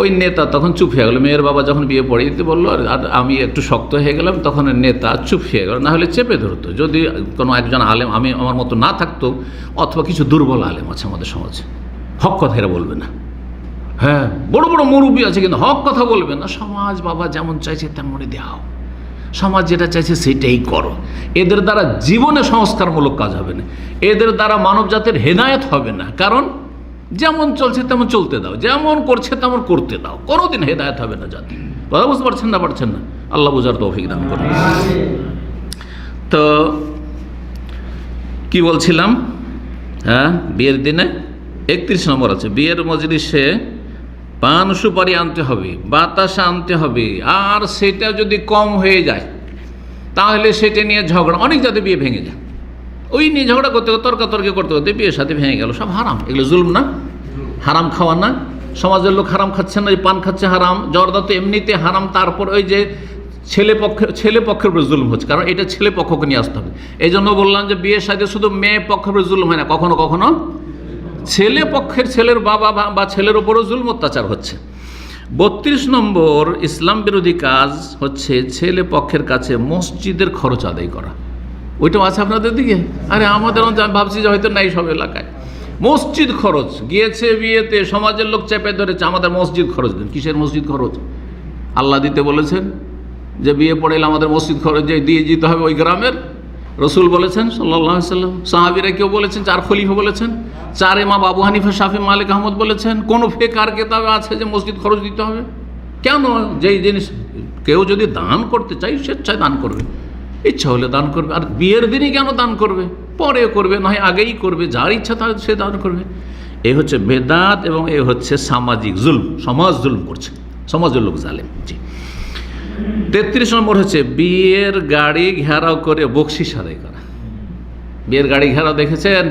ওই নেতা তখন চুপ হয়ে গেল। মেয়ের বাবা যখন বিয়ে পড়িয়ে দিতে বললো, আর আমি একটু শক্ত হয়ে গেলাম, তখন নেতা চুপ হয়ে গেল, না হলে চেপে ধরতো। যদি কোনো একজন আলেম আমার মতো না থাকতো, অথবা কিছু দুর্বল আলেম আছে আমাদের সমাজে, হক কথা এরা বলবে না, হ্যাঁ, বড় বড় মুরব্বী আছে কিন্তু হক কথা বলবে না। সমাজ বাবা যেমন চাইছে তেমনই দেওয়া, সমাজ যেটা চাইছে সেটাই করো। এদের দ্বারা জীবনে সংস্কারমূলক কাজ হবে না, এদের দ্বারা মানব জাতির হেদায়েত হবে না। কারণ যেমন চলছে তেমন চলতে দাও, যেমন করছে তেমন করতে দাও, কোনোদিন হেদায়েত হবে না জাতি। কথা বুঝতে পারছেন না, আল্লাহ বুঝার তৌফিক দান করুন। তো কি বলছিলাম, হ্যাঁ, বিয়ের দিনে 31 নম্বর আছে, বিয়ের মজলিসে পান সুপারি আনতে হবে, বাতাসা আনতে হবে, আর সেটা যদি কম হয়ে যায় তাহলে সেটা নিয়ে ঝগড়া। অনেক জাতি বিয়ে ভেঙে যায়, ওই নিয়ে ঝগড়া করতে তর্কাতর্কি করতে করতে বিয়ের সাথে ভেঙে গেল। সব হারাম, এগুলো জুলম না, হারাম খাওয়া না। সমাজের লোক হারাম খাচ্ছে না, পান খাচ্ছে হারাম, জর্দা তো এমনিতে হারাম, তারপর ওই যে ছেলে পক্ষের উপরে জুলুম হচ্ছে, কারণ এটা ছেলে পক্ষকে নিয়ে আসতে হবে। এই জন্য বললাম যে বিয়ের সাথে শুধু মেয়ে পক্ষের উপরে জুলুম হয় না, কখনো কখনো ছেলে পক্ষের ছেলের বাবা বা ছেলের উপরও জুলম অত্যাচার হচ্ছে। 32 নম্বর ইসলাম বিরোধী কাজ হচ্ছে ছেলে পক্ষের কাছে মসজিদের খরচ আদায় করা। ওইটাও আছে আপনাদের দিকে? আরে আমাদের ভাবছি যে হয়তো নাই সব এলাকায়। মসজিদ খরচ গিয়েছে বিয়েতে, সমাজের লোক চেপে ধরেছে, আমাদের মসজিদ খরচ দেন। কিসের মসজিদ খরচ? আল্লাহ দিতে বলেছেন যে বিয়ে পড়াইলে আমাদের মসজিদ খরচ দিয়ে যেতে হবে ওই গ্রামের। রসুল বলেছেন সাল্লাল্লাহু আলাইহি ওয়াসাল্লাম, সাহাবীরা কেউ বলেছেন, 4 খলিফা বলেছেন, 4 ইমাম আবু হানিফা, শাফি, মালিক, আহমদ বলেছেন। কোন ফিকহ কিতাবে আছে যে মসজিদ খরচ দিতে হবে? কেন? যেই জিনিস কেউ যদি দান করতে চাই স্বেচ্ছায় দান করবে, ইচ্ছা হলে দান করবে। আর বিয়ের দিনই কেন দান করবে? পরে করবে, নয় আগেই করবে, যার ইচ্ছা তার সে দান করবে। এই হচ্ছে বেদাত এবং এই হচ্ছে সামাজিক জুলম। সমাজ জুলম করছে, সমাজের লোক জালেম। জি। 33 নম্বর হচ্ছে বিয়ের গাড়ি ঘেরাও করে বকশিস আদায় করা। বিয়ের গাড়ি ঘেরাও দেখেছেন?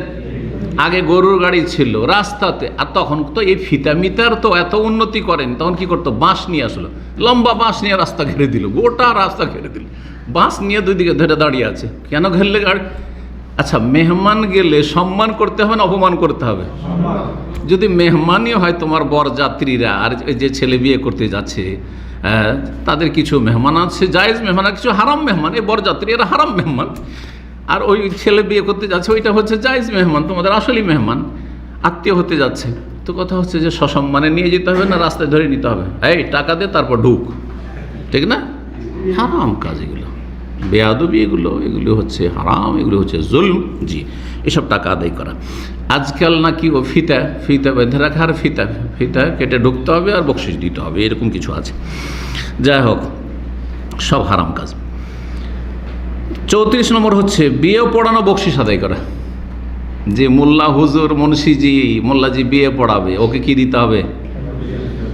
আগে গরুর গাড়ি ছিল রাস্তাতে, আর তখন তো এই ফিতা মিটার তো এত উন্নতি করেনি, তখন কি করতো, বাঁশ নিয়ে আসলো, লম্বা বাঁশ নিয়ে রাস্তা ঘিরে দিল, গোটা রাস্তা ঘিরে দিল, বাঁশ নিয়ে দুই দিকে ধরে দাঁড়িয়ে আছে। কেন ঘেরলে গাড়ি? আচ্ছা, মেহমান গেলে সম্মান করতে হবে না অপমান করতে হবে? যদি মেহমানই হয় তোমার বরযাত্রীরা, আর যে ছেলে বিয়ে করতে যাচ্ছে তাদের কিছু মেহমান আছে জায়েজ মেহমান, আর কিছু হারাম মেহমান। এই বরযাত্রী এরা হারাম মেহমান, আর ওই ছেলে বিয়ে করতে যাচ্ছে ওইটা হচ্ছে জায়েজ মেহমান, তোমাদের আসলেই মেহমান, আত্মীয় হতে যাচ্ছে। তো কথা হচ্ছে যে সসম্মানে নিয়ে যেতে হবে না রাস্তায় ধরে নিতে হবে, এই টাকা দে তারপর ঢুক, ঠিক না? হারাম কাজ এগুলো, বেয়াদবি এগুলো হচ্ছে হারাম, এগুলো হচ্ছে জুলম। জি, এসব টাকা আদায় করা। আজকাল নাকি ও ফিতা বেঁধে রাখা, আর ফিতা কেটে ঢুকতে হবে আর বকশিশ দিতে হবে, এরকম কিছু আছে। যাই হোক, সব হারাম কাজ। 34 নম্বর হচ্ছে বিয়ে পড়ানো বকশিশ আদায় করা। যে মোল্লা হুজুর মুন্সিজি মোল্লাজি বিয়ে পড়াবে, ওকে কি দিতে হবে?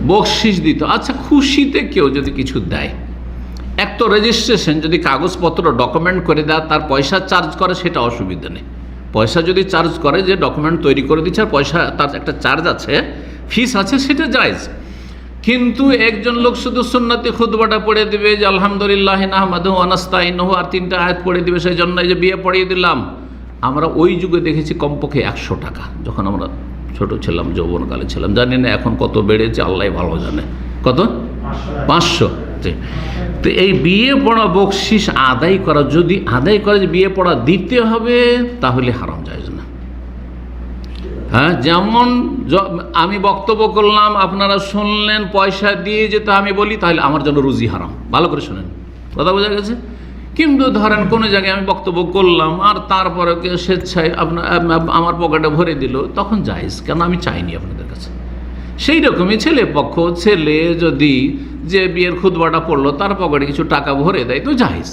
বকশিশ দিতে। আচ্ছা, খুশিতে কেউ যদি কিছু দেয়, এক তো রেজিস্ট্রেশন, যদি কাগজপত্র ডকুমেন্ট করে দেয় তার পয়সা চার্জ করে, সেটা অসুবিধা নেই। পয়সা যদি চার্জ করে, যে ডকুমেন্ট তৈরি করে দিচ্ছে আর পয়সা, তার একটা চার্জ আছে, ফিস আছে, সেটা জায়েজ। কিন্তু একজন লোক শুধু সুন্নতি খুতবাটা পড়ে দিবে যে আলহামদুলিল্লাহ নাহমাদুহু ওয়া নাস্তাইনুহু, আর 3টা আয়াত পড়ে দিবে, সেই জন্য এই যে বিয়ে পড়িয়ে দিলাম। আমরা ওই যুগে দেখেছি কমপক্ষে 100 টাকা, যখন আমরা ছোট ছিলাম, যৌবনকালে ছিলাম। জানি না এখন কত বেড়েছে, আল্লাহ ভালো জানে। কত? 500। তো এই বিয়ে পড়া বকশিশ আদায় করা, যদি আদায় করে যে বিয়ে পড়া দিতে হবে, তাহলে হারাম জায়েজ না। হ্যাঁ, যেমন আমি বক্তব্য করলাম, আপনারা শুনলেন, পয়সা দিয়ে যেতে আমি বলি, তাহলে আমার জন্য রুজি হারাম। ভালো করে শোনেন, কথা বোঝা গেছে? কিন্তু ধরেন কোনো জায়গায় আমি বক্তব্য করলাম আর তারপরে স্বেচ্ছায় আমার পকেটে ভরে দিল, তখন জায়েজ, কেন আমি চাইনি আপনাদের কাছে। সেই রকমই ছেলে পক্ষ, ছেলে যদি যে বিয়ের খুতবাটা পড়লো তার পকেটে কিছু টাকা ভরে দেয় তো জায়েজ,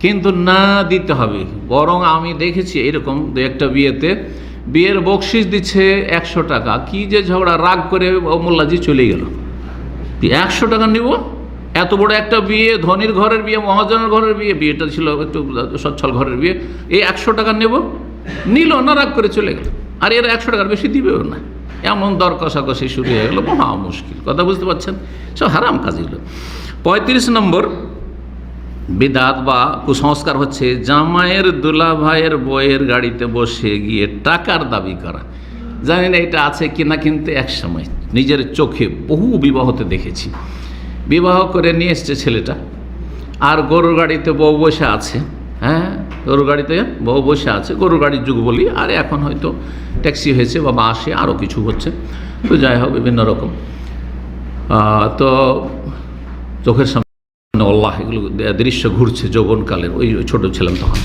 কিন্তু না দিতে হবে। বরং আমি দেখেছি এরকম দু একটা বিয়েতে বিয়ের বকশিশ দিচ্ছে 100 টাকা, কি যে ঝগড়া, রাগ করে মোল্লাজি চলে গেল। 100 টাকা নিব? এত বড় একটা বিয়ে, ধনীর ঘরের বিয়ে, মহাজনের ঘরের বিয়ে, বিয়েটা ছিল একটু সচ্ছল ঘরের বিয়ে, এই 100 টাকা নেব? নিল না, রাগ করে চলে গেল। আর এরা 100 টাকার বেশি দিবেও না, এমন দর কষাকষি শুরু হয়ে গেলো, মহা মুশকিল। কথা বুঝতে পারছেন? সব হারাম কাজ এগুলো। 35 নম্বর বিদআত বা কুসংস্কার হচ্ছে জামাইয়ের দুলা ভাইয়ের বইয়ের গাড়িতে বসে গিয়ে টাকার দাবি করা। জানি না এটা আছে কিনা, কিন্তু এক সময় নিজের চোখে বহু বিবাহতে দেখেছি। বিবাহ করে নিয়ে এসছে ছেলেটা, আর গরুর গাড়িতে বউ বসে আছে। হ্যাঁ, গরুর গাড়িতে বউ বসে আছে, গরুর গাড়ির যুগ বলি, আর এখন হয়তো ট্যাক্সি হয়েছে বা বাসে আরও কিছু হচ্ছে। তো যাই হোক, বিভিন্ন রকম। তো চোখের সামনে আল্লাহ এগুলো দৃশ্য ঘুরছে যৌবনকালের, ওই ছোট ছিলাম তখন।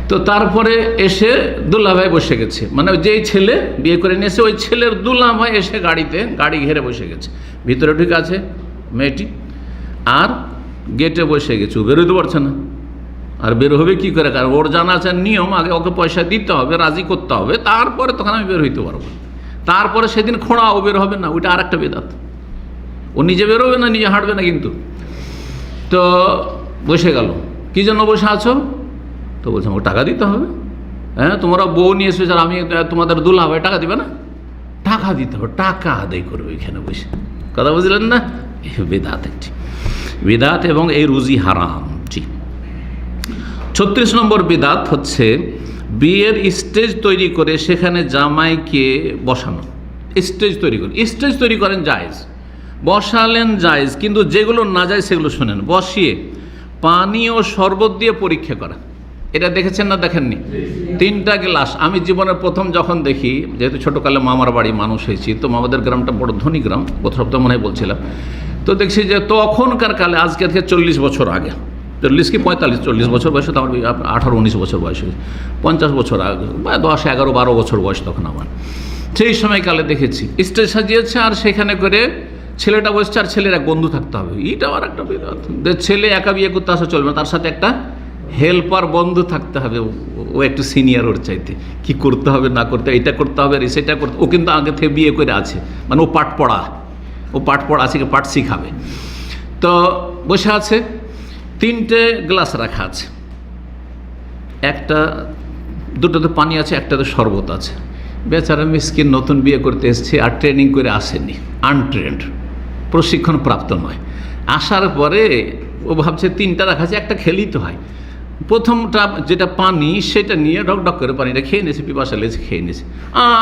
তো তারপরে এসে দুল্লা ভাই বসে গেছে, মানে যেই ছেলে বিয়ে করে নিয়েছে ওই ছেলের দুল্লা ভাই এসে গাড়ি ঘেরে বসে গেছে। ভিতরে ঠিক আছে মেয়েটি, আর গেটে বসে গেছে, ও বেরোতে পারছে না। আর বের হবে কী করে? কারণ ওর জানা আছে নিয়ম, আগে ওকে পয়সা দিতে হবে, রাজি করতে হবে, তারপরে তখন আমি বের হইতে পারবো। তারপরে সেদিন খোঁড়া, ও বের হবে না, ওইটা আর একটা বেদাত। ও নিজে বেরোবে না, নিজে হাঁটবে না কিন্তু। তো বসে গেল, কী জন্য বসে আছো? তো বলছে আমাকে টাকা দিতে হবে। হ্যাঁ, তোমরা বউ নিয়ে এসেছো, আর আমি তোমাদের দুলা ভাই, টাকা দিবে না? টাকা দিতে হবে, টাকা আদায় করবে এখানে বসে। কথা বুঝলেন না? বেদাত একটি বিদাত, এবং এই রুজি হারাম। জি। 36 নম্বর বিদাত হচ্ছে বিয়ের স্টেজ তৈরি করে সেখানে জামাইকে বসানো। স্টেজ তৈরি করেন জায়েজ, বসালেন জায়েজ, কিন্তু যেগুলো না যায় সেগুলো শোনেন। বসিয়ে পানি ও শরবত দিয়ে পরীক্ষা করা, এটা দেখেছেন না দেখেননি? 3টা গ্লাস। আমি জীবনের প্রথম যখন দেখি, যেহেতু ছোটোকালে মামার বাড়ি মানুষ হয়েছি, তো মামাদের গ্রামটা বড় ধনী গ্রাম, গত সপ্তাহে মনে হয় বলছিলাম। তো দেখছি যে তখনকার কালে, আজকে থেকে 40 বছর আগে, 40 কি 45, 40 বছর বয়সে, তো আমার 18-19 বছর বয়স হয়েছে, 50 বছর আগে, 10, 11, 12 বছর বয়স তখন আমার। সেই সময়কালে দেখেছি স্টেজ সাজিয়েছে, আর সেখানে করে ছেলেটা বসছে, আর ছেলের এক বন্ধু থাকতে হবে। এইটাও আর একটা বিধাত। ছেলে একা বিয়ে করতে আসা চলবে না, তার সাথে একটা হেল্পার বন্ধু থাকতে হবে, ও একটু সিনিয়র ওর চাইতে, কি করতে হবে না করতে, এটা করতে হবে, সেটা করতে। ও কিন্তু আগে থেকে বিয়ে করে আছে, মানে ও পাঠ পড়া, ও ও পাঠ পড়া আছে, পাঠ শিখাবে। তো বসে আছে, 3টে গ্লাস রাখা আছে, দুটোতে পানি আছে, একটাতে শরবত আছে। বেচারা মিসকিন নতুন বিয়ে করতে এসছে, আর ট্রেনিং করে আসেনি, আনট্রেন্ড, প্রশিক্ষণ প্রাপ্ত নয়। আসার পরে ও ভাবছে 3টা রাখা আছে, একটা খেলেই তো হয়। প্রথমটা যেটা পানি সেটা নিয়ে ডক করে পানিটা খেয়ে নিয়েছে, পিপাসা লেগেছে, খেয়ে নিয়েছে।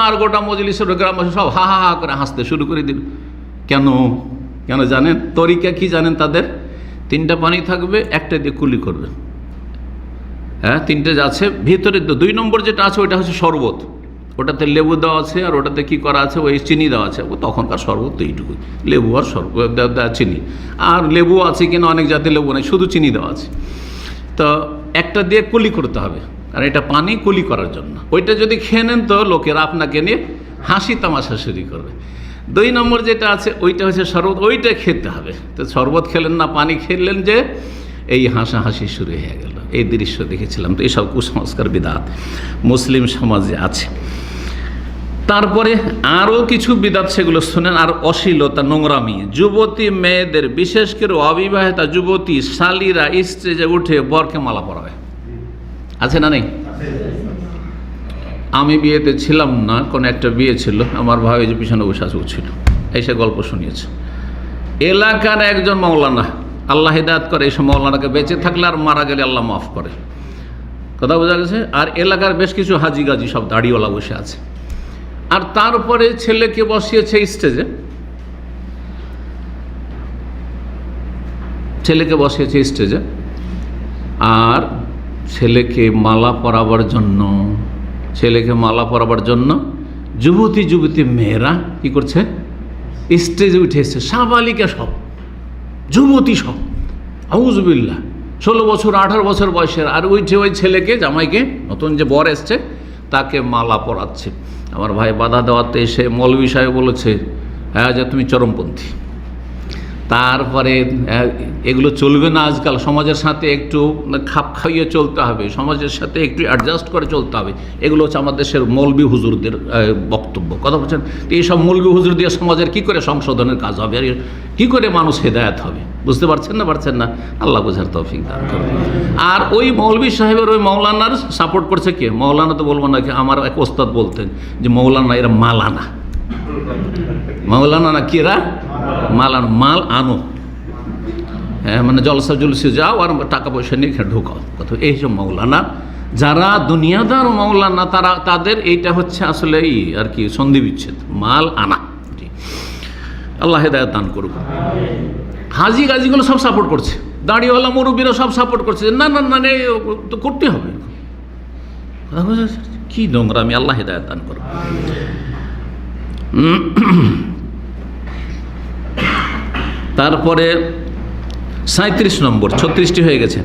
আর গোটা মজলিসের গ্রামবাসী সব হা হা হা করে হাসতে শুরু করে দিল। কেন জানেন? তরিকা কি জানেন তাদের? 3টা পানি থাকবে, একটা দিয়ে কুলি করবে। হ্যাঁ, 3টে আছে ভিতরে। 2 নম্বর যেটা আছে ওইটা হচ্ছে শরবত, ওটাতে লেবু দেওয়া আছে, আর ওটাতে কি করা আছে, ওই চিনি দেওয়া আছে। ও তখনকার শরবত তো এইটুকুই, লেবু আর শরবত, চিনি। আর লেবু আছে কিনা, অনেক জাতের লেবু নেই, শুধু চিনি দেওয়া আছে। তো একটা দিয়ে কুলি করতে হবে, আর এটা পানি কুলি করার জন্য। ওইটা যদি খেয়ে নেন তো লোকেরা আপনাকে নিয়ে হাসি তামাশা শুরু করবে। 2 নম্বর যেটা আছে ওইটা হচ্ছে শরবত, ওইটা খেতে হবে। তো শরবত খেলেন না, পানি খেলেন, যে এই হাসাহাসি শুরু হয়ে গেল। এই দৃশ্য দেখেছিলাম। তো এইসব কুসংস্কার বিদআত মুসলিম সমাজে আছে। তারপরে আরও কিছু বিদআত, সেগুলো শুনেন। আর অশ্লীলতা, নোংরামি, যুবতী মেয়েদের, বিশেষ করে অবিবাহিতা যুবতী শালীরা স্টেজে উঠে বরকে মালা পরাবে। আছে না নেই? আমি বিয়েতে ছিলাম না, কোনো একটা বিয়ে ছিল, আমার ভাই যে পিছনে বসে ছিল, এসে গল্প শুনিয়েছে। এলাকার একজন মাওলানা, আল্লাহ হিদায়াত করে, এইসব মাওলানাকে বেঁচে থাকলে আর মারা গেলে আল্লাহ মাফ করে, কথা বোঝা গেছে। আর এলাকার বেশ কিছু হাজি গাজি সব দাড়িওয়ালা বসে আছে। আর তারপরে ছেলেকে বসিয়েছে স্টেজে, আর ছেলেকে মালা পরাবার জন্য যুবতী মেয়েরা কি করছে, স্টেজে উঠে এসছে, সাবালিকা সব, যুবতী সব, আউযুবিল্লাহ, 16 বছর 18 বছর বয়সের। আর ওই ছেলেকে, জামাইকে, নতুন যে বর এসছে, তাকে মালা পরাচ্ছে। আমার ভাই বাধা দেওয়াতে এসে মৌলভী সাহেব বলেছে, হ্যাঁ যে তুমি চরমপন্থী। তারপরে এগুলো চলবে না, আজকাল সমাজের সাথে একটু খাপ খাইয়ে চলতে হবে, সমাজের সাথে একটু অ্যাডজাস্ট করে চলতে হবে। এগুলো হচ্ছে আমাদের দেশের মৌলভী হুজুরদের বক্তব্য, কথা বলছেন। এইসব মৌলভী হুজুর দিয়ে সমাজের কি করে সংশোধনের কাজ হবে, আর কি করে মানুষ হেদায়েত হবে, বুঝতে পারছেন না? আল্লাহ বোঝার তৌফিক দান করুন। আর ওই মৌলভী সাহেবের ওই মৌলানার সাপোর্ট করছে কে? মৌলানা তো বলবো না, আমার এক ওস্তাদ বলতেন যে মৌলানা এরা মালানা, মৌলানা না কি এরা মালানা, মাল আনো, হ্যাঁ, মানে জলসা জুলসে যাও আর টাকা পয়সা নিয়ে ঢোকাও, কথা। এইসব মৌলানা, যারা দুনিয়াদার মৌলানা, তাদের এইটা হচ্ছে আসলে আর কি সন্ধি বিচ্ছেদ, মাল আনা। আল্লাহ হেদায়েত দান করুক। হাজি গাজিগুলো সব সাপোর্ট করছে, দাড়িওয়ালা মুরব্বীরা সব সাপোর্ট করছে, না তো করতে হবে। কি নোংরামি, আল্লাহ হেদায়েত দান করুক। তারপরে 37 নম্বর, 36টি হয়ে গেছে।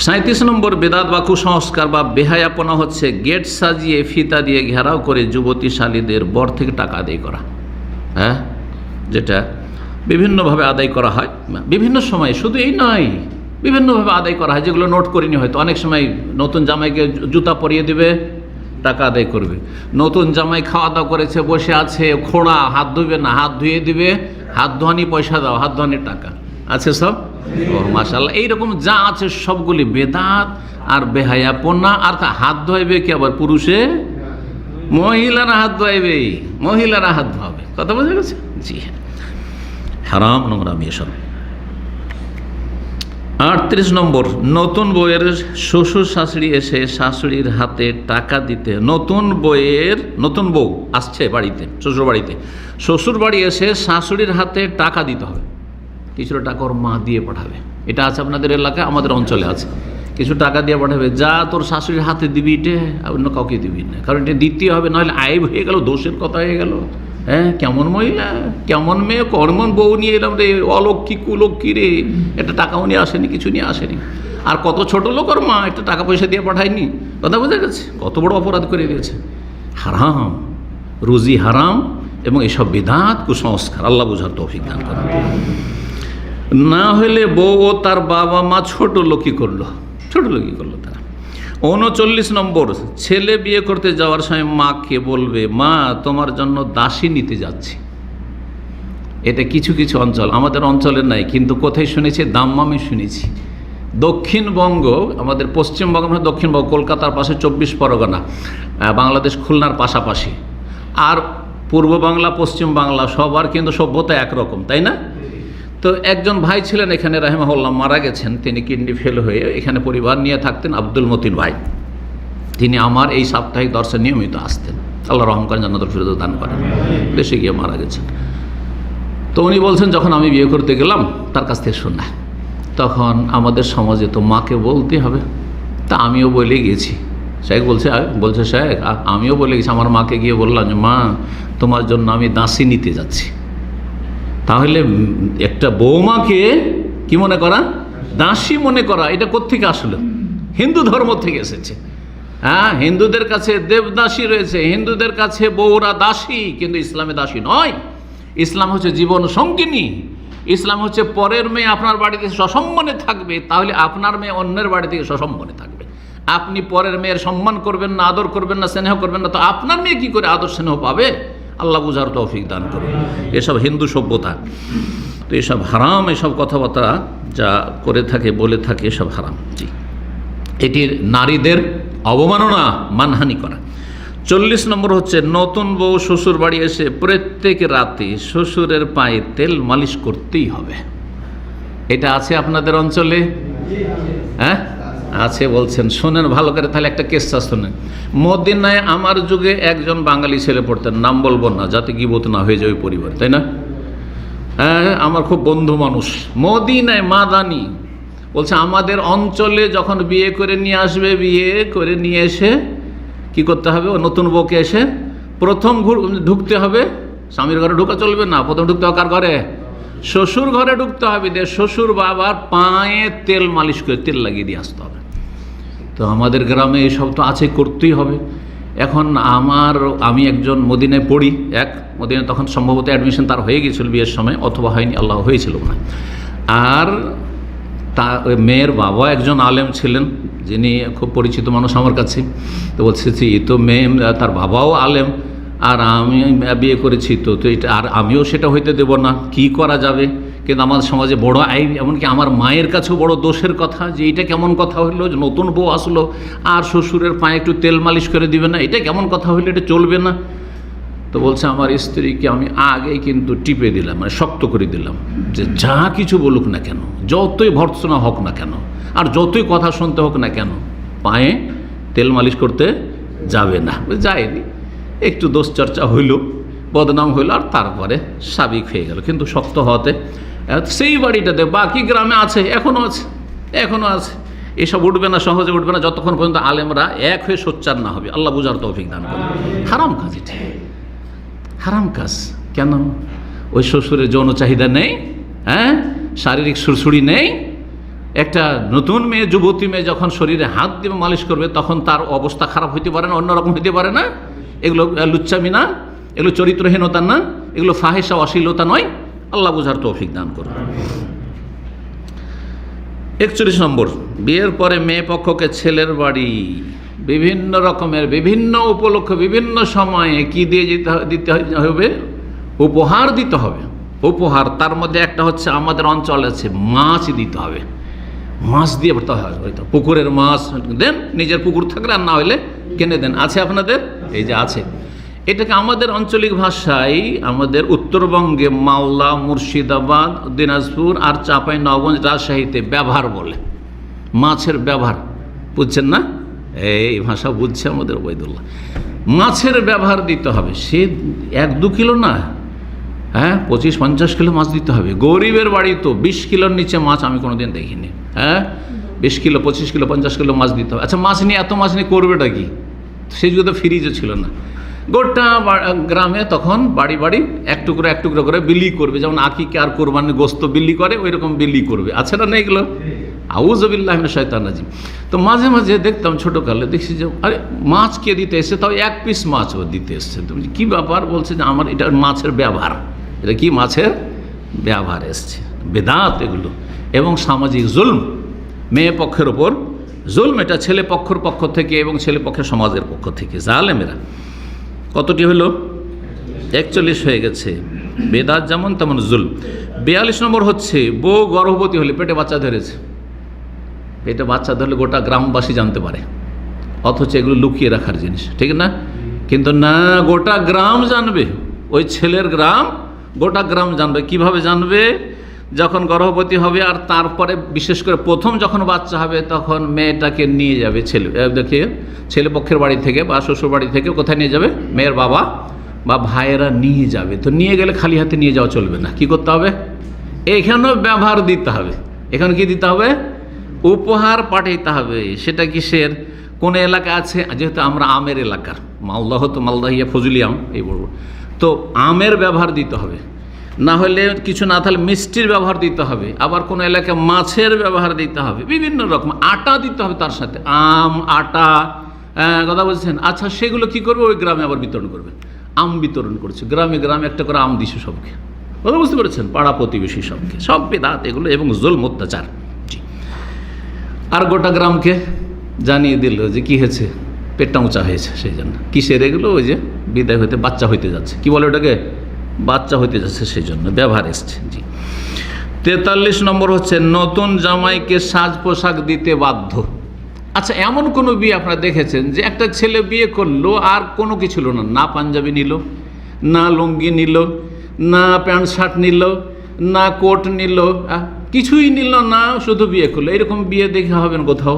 37 নম্বর বেদাত বা কুসংস্কার বা বেহায়াপনা হচ্ছে গেট সাজিয়ে ফিতা দিয়ে ঘেরাও করে যুবতী শালীদের বর থেকে টাকা আদায় করা। হ্যাঁ, যেটা বিভিন্নভাবে আদায় করা হয়, বিভিন্ন সময়ে, শুধু এই নয়, বিভিন্নভাবে আদায় করা হয়, যেগুলো নোট করিনি হয়তো। অনেক সময় নতুন জামাইকে জুতা পরিয়ে দিবে, টাকা আদায় করবে। নতুন জামাই খাওয়া দাওয়া করেছে, বসে আছে, খোঁড়া, হাত ধুবে না, হাত ধুয়ে দিবে, হাত ধোয়ানি পয়সা দাও, হাত ধোয়ানির টাকা আছে সব। ও মাশাআল্লাহ, এইরকম যা আছে সবগুলি বেদাত আর বেহায়াপনা। আর হাত ধোয়াইবে কি আবার পুরুষে? মহিলারা হাত ধোয়াইবে, মহিলারা হাত ধোয়াবে, কথা বোঝা গেছে? জি হ্যাঁ, হারাম, নোংরামি এসব। 38 নম্বর, নতুন বউয়ের শ্বশুর শাশুড়ি এসে শাশুড়ির হাতে টাকা দিতে, নতুন বউ আসছে বাড়িতে, শ্বশুর বাড়ি এসে শাশুড়ির হাতে টাকা দিতে হবে। কিছুটা টাকা ওর মা দিয়ে পাঠাবে, এটা আছে আপনাদের এলাকায়, আমাদের অঞ্চলে আছে। কিছু টাকা দিয়ে পাঠাবে, যা তোর শাশুড়ির হাতে দিবি, এটা অন্য কাউকে দিবি না, কারণ এটা দিতে হবে, নাহলে আইব হয়ে গেল, দোষের কথা হয়ে গেল। হ্যাঁ, কেমন মহিলা, কেমন মেয়ে, কেমন বউ নিয়ে এলাম রে, অলক্ষী কুলক্ষী রে, একটা টাকাও নিয়ে আসেনি, কিছু নিয়ে আসেনি। আর কত ছোট লোক ওর মা, একটা টাকা পয়সা দিয়ে পাঠায়নি, কথা বোঝা গেছে? কত বড় অপরাধ করে দিয়েছে। হারাম, রুজি হারাম, এবং এসব বিদআত কুসংস্কার, আল্লাহ বোঝার তৌফিক দান করুন। না হলে বউ ও তার বাবা মা ছোট লোকই করলো তারা। 39 নম্বর, ছেলে বিয়ে করতে যাওয়ার সময় মাকে বলবে, মা তোমার জন্য দাসী নিতে যাচ্ছি। এটা কিছু কিছু অঞ্চল, আমাদের অঞ্চলের নাই, কিন্তু কোথায় শুনেছি? দাম্মামে শুনেছি। দক্ষিণবঙ্গ, আমাদের পশ্চিমবঙ্গ মানে দক্ষিণবঙ্গ, কলকাতার পাশে 24 পরগনা, বাংলাদেশ খুলনার পাশাপাশি, আর পূর্ব বাংলা পশ্চিম বাংলা সবার কিন্তু সভ্যতা একরকম, তাই না? তো একজন ভাই ছিলেন এখানে রাহিমাহুল্লাহ, মারা গেছেন, তিনি কিডনি ফেল হয়ে এখানে পরিবার নিয়ে থাকতেন, আব্দুল মতিন ভাই। তিনি আমার এই সাপ্তাহিক দর্শে নিয়মিত আসতেন, আল্লাহ রহম করেন, জান্নাতুল ফিরদৌস দান করেন। দেশে গিয়ে মারা গেছেন। তো উনি বলছেন, যখন আমি বিয়ে করতে গেলাম তার কাছ থেকে শোনা, তখন আমাদের সমাজে তো মাকে বলতে হবে, তা আমিও বলে গেছি। শেখ বলছে শেখ আমিও বলে গেছি, আমার মাকে গিয়ে বললাম যে মা, তোমার জন্য আমি দাসী নিতে যাচ্ছি। তাহলে একটা বৌমাকে কি মনে করা? দাসী মনে করা। এটা কোত্থেকে আসলো? হিন্দু ধর্ম থেকে এসেছে। হ্যাঁ, হিন্দুদের কাছে দেবদাসী রয়েছে, হিন্দুদের কাছে বউরা দাসী, কিন্তু ইসলামে দাসী নয়। ইসলাম হচ্ছে জীবন সঙ্গিনী। ইসলাম হচ্ছে পরের মেয়ে আপনার বাড়িতে সসম্মানে থাকবে, তাহলে আপনার মেয়ে অন্যের বাড়ি থেকে সসম্মানে থাকবে। আপনি পরের মেয়ের সম্মান করবেন না, আদর করবেন না, স্নেহ করবেন না, তো আপনার মেয়ে কি করে আদর স্নেহ পাবে? আল্লাহ বুঝার তৌফিক দান করুন। এসব হিন্দু সভ্যতা, তো এসব হারাম, এসব কথাবার্তা যা করে থাকে, বলে থাকে, এসব হারাম। জি, এটির নারীদের অবমাননা, মানহানি করা। 40 নম্বর হচ্ছে, নতুন বউ শ্বশুর বাড়ি এসে প্রত্যেক রাতে শ্বশুরের পায়ে তেল মালিশ করতেই হবে। এটা আছে আপনাদের অঞ্চলে? হ্যাঁ আছে বলছেন, শোনেন ভালো করে, তাহলে একটা কেসটা শোনেন। মদিনায় আমার যুগে একজন বাঙালি ছেলে পড়তেন, নাম বলবো না যাতে গিবত না হয়ে যায় ওই পরিবার, তাই না? হ্যাঁ, আমার খুব বন্ধু মানুষ, মদিনায় মাদানি, বলছে আমাদের অঞ্চলে যখন বিয়ে করে নিয়ে আসবে, বিয়ে করে নিয়ে এসে কি করতে হবে? ও নতুন বউকে এসে প্রথম ঢুকতে হবে, স্বামীর ঘরে ঢুকা চলবে না, প্রথম ঢুকতে হবে কার ঘরে? শ্বশুর ঘরে ঢুকতে হবে, দিয়ে শ্বশুর বাবার পায়ে তেল মালিশ করে তেল লাগিয়ে দিয়ে আসতে হবে। তো আমাদের গ্রামে এসব তো আছে, করতেই হবে। এখন আমি একজন মদিনায় পড়ি, মদিনায় তখন সম্ভবত অ্যাডমিশন তার হয়ে গিয়েছিল বিয়ের সময়, অথবা হয়নি, আল্লাহ হয়েছিল না। আর ওই মেয়ের বাবা একজন আলেম ছিলেন, যিনি খুব পরিচিত মানুষ আমার কাছে। তো বলছে তো মেয়ে, তার বাবাও আলেম, আর আমি বিয়ে করেছি, তো এটা আর আমিও সেটা হইতে দেব না, কি করা যাবে? কিন্তু আমাদের সমাজে বড় আইন, এমনকি আমার মায়ের কাছেও বড় দোষের কথা, যে এটা কেমন কথা হইলো, যে নতুন বউ আসলো আর শ্বশুরের পায়ে একটু তেল মালিশ করে দিবে না, এটা কেমন কথা হইলো, এটা চলবে না। তো বলছে আমার স্ত্রীকে আমি আগেই কিন্তু টিপে দিলাম, মানে শক্ত করে দিলাম, যে যা কিছু বলুক না কেন, যতই ভর্ৎসনা হোক না কেন, আর যতই কথা শুনতে হোক না কেন, পায়ে তেল মালিশ করতে যাবে না। যায়নি, একটু দোষ চর্চা হইল, বদনাম হইল, আর তারপরে সাবিক হয়ে গেল। কিন্তু শক্ত হতে সেই বাড়িটাতে, বাকি গ্রামে আছে, এখনও আছে। এসব উঠবে না, সহজে উঠবে না, যতক্ষণ পর্যন্ত আলেমরা এক হয়ে সোচ্চার না হবে। আল্লাহ বুঝার তৌফিক দান করে। হারাম কাজ এটা, হারাম কাজ। কেন? ওই শ্বশুরের যৌন চাহিদা নেই, হ্যাঁ, শারীরিক সুরসুড়ি নেই। একটা নতুন মেয়ে, যুবতী মেয়ে যখন শরীরে হাত দিয়ে মালিশ করবে, তখন তার অবস্থা খারাপ হইতে পারে না, অন্যরকম হইতে পারে না? এগুলো লুচ্চামি না, এগুলো চরিত্রহীনতা না, এগুলো ফাহেসা অশ্লীলতা নয়। আল্লাহ বুঝার তৌফিক দান করুন। 41 নম্বর, বিয়ের পরে মেয়ে পক্ষকে ছেলের বাড়ি বিভিন্ন রকমের, বিভিন্ন উপলক্ষে, বিভিন্ন সময়ে কি দিয়ে দিতে হবে? উপহার দিতে হবে। উপহার, তার মধ্যে একটা হচ্ছে আমাদের অঞ্চলে আছে, মাছ দিতে হবে। মাছ দিয়ে ভরতে হয়, হয়তো পুকুরের মাছ দেন, নিজের পুকুর থাকলে, আর না হলে কিনে দেন। আছে আপনাদের? এই যে আছে। এটাকে আমাদের আঞ্চলিক ভাষায়, আমাদের উত্তরবঙ্গে মালদা, মুর্শিদাবাদ, দিনাজপুর আর চাঁপাইনবাবগঞ্জ, রাজশাহীতে ব্যবহার বলে। মাছের ব্যবহার, বুঝছেন না? এই ভাষা বুঝছে আমাদের ওবায়দুল্লাহ। মাছের ব্যবহার দিতে হবে, সে 1-2 কিলো না, হ্যাঁ, 25-50 কিলো মাছ দিতে হবে। গরিবের বাড়ি তো 20 কিলোর নিচে মাছ আমি কোনোদিন দেখিনি। হ্যাঁ, 20 কিলো, 25 কিলো, 50 কিলো মাছ দিতে হবে। আচ্ছা, মাছ নিয়ে এত মাছ নিয়ে করবেটা কি? সেই যুগে তো ফ্রিজও ছিল না। গোটা গ্রামে তখন বাড়ি বাড়ি এক টুকরো করে বিলি করবে, যেমন আকিকে আর কোরবানির গোস্ত বিলি করে, ওই রকম বিলি করবে। আছে না এগুলো? আউযুবিল্লাহি মিনাশ শাইতানির রাজিম। তো মাঝে মাঝে দেখতাম, ছোটোকালে দেখছি যে আরে মাছ কে দিতে এসছে, তাও 1 পিস মাছ ও দিতে এসছে। তুমি কী ব্যাপার? বলছে যে আমার এটা মাছের ব্যবহার। এটা কি? মাছের ব্যবহার এসছে। বেদাত এগুলো, এবং সামাজিক জুলম, মেয়ে পক্ষের ওপর জুলম। এটা ছেলে পক্ষের পক্ষ থেকে এবং ছেলে পক্ষের সমাজের পক্ষ থেকে জালেমেরা। কতটি হলো? 41 হয়ে গেছে। বেদাত যেমন তেমন জুলম। 42 নম্বর হচ্ছে বউ গর্ভবতী হলে, পেটে বাচ্চা ধরেছে, পেটে বাচ্চা ধরলে গোটা গ্রামবাসী জানতে পারে, অথচ এগুলো লুকিয়ে রাখার জিনিস, ঠিক না? কিন্তু না, গোটা গ্রাম জানবে, ওই ছেলের গ্রাম, গোটা গ্রাম জানবে। কিভাবে জানবে? যখন গর্ভবতী হবে আর তারপরে বিশেষ করে প্রথম যখন বাচ্চা হবে তখন মেয়েটাকে নিয়ে যাবে দেখিয়ে ছেলে পক্ষের বাড়ি থেকে বা শ্বশুর বাড়ি থেকে কোথায় নিয়ে যাবে? মেয়ের বাবা বা ভাইয়েরা নিয়ে যাবে। তো নিয়ে গেলে খালি হাতে নিয়ে যাওয়া চলবে না, কি করতে হবে? এখানেও ব্যবহার দিতে হবে। এখানে কি দিতে হবে? উপহার পাঠাইতে হবে। সেটা কিসের? কোন এলাকা আছে, যেহেতু আমরা আমের এলাকার, মালদহ তো মালদাহিয়া ফজলি আম এই বলবো, তো আমের ব্যবহার দিতে হবে। না হলে কিছু না থাকলে মিষ্টির ব্যবহার দিতে হবে। আবার কোনো এলাকায় মাছের ব্যবহার দিতে হবে, বিভিন্ন রকম আটা দিতে হবে তার সাথে, আম আটা, কথা বলছেন। আচ্ছা, সেগুলো কি করবে? ওই গ্রামে আবার বিতরণ করবে। আম বিতরণ করছে, গ্রামে গ্রামে একটা করে আম দিছে সবকে, কথা বুঝতে পেরেছেন? পাড়া প্রতিবেশী সবকে, সব বেদাত এগুলো এবং জুলম অত্যাচার। জি। আর গোটা গ্রামকে জানিয়ে দিল যে কি হয়েছে, পেটটা উঁচা হয়েছে, সেই জন্য কিসের এগুলো? ওই যে বিদায় হইতে, বাচ্চা হইতে যাচ্ছে, কি বলে ওটাকে? বাচ্চা হইতে যাচ্ছে, সেই জন্য ব্যবহার এসছে। জি। 43 নম্বর হচ্ছে নতুন জামাইকে সাজ পোশাক দিতে বাধ্য। আচ্ছা, এমন কোনো বিয়ে আপনারা দেখেছেন যে একটা ছেলে বিয়ে করলো আর কোনো কিছু ছিল না, না পাঞ্জাবি নিল, না লুঙ্গি নিল, না প্যান্ট শার্ট নিল, না কোট নিল, কিছুই নিল না, শুধু বিয়ে করলো? এরকম বিয়ে দেখে হবে না কোথাও?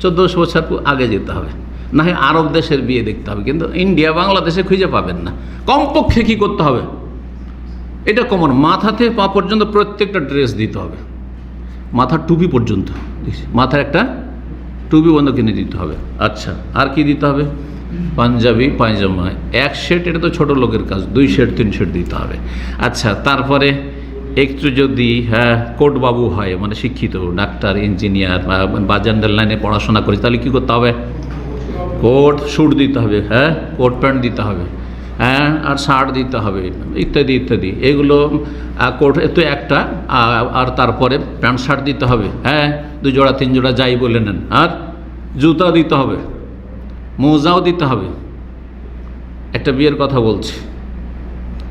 1400 বছর আগে যেতে হবে, না হয় আরব দেশের বিয়ে দেখতে হবে, কিন্তু ইন্ডিয়া বাংলাদেশে খুঁজে পাবেন না। কমপক্ষে কি করতে হবে? এটা কমন, মাথা থেকে পা পর্যন্ত প্রত্যেকটা ড্রেস দিতে হবে, মাথার টুপি পর্যন্ত, মাথার একটা টুপি বন্ধ কিনে দিতে হবে। আচ্ছা, আর কি দিতে হবে? পাঞ্জাবি পায়জামা 1 সেট, এটা তো ছোটো লোকের কাজ, 2 সেট 3 সেট দিতে হবে। আচ্ছা, তারপরে একটু যদি কোট বাবু হয়, মানে শিক্ষিত, ডাক্তার, ইঞ্জিনিয়ার বা জেনারেল লাইনে পড়াশোনা করেছে, তাহলে কী করতে হবে? কোট স্যুট দিতে হবে, কোট প্যান্ট দিতে হবে, আর শার্ট দিতে হবে, ইত্যাদি ইত্যাদি। এগুলো কোট তো একটা, আর তারপরে প্যান্ট শার্ট দিতে হবে, 2 জোড়া 3 জোড়া যাই বলে নেন, আর জুতা দিতে হবে, মোজাও দিতে হবে। একটা বিয়ের কথা বলছি,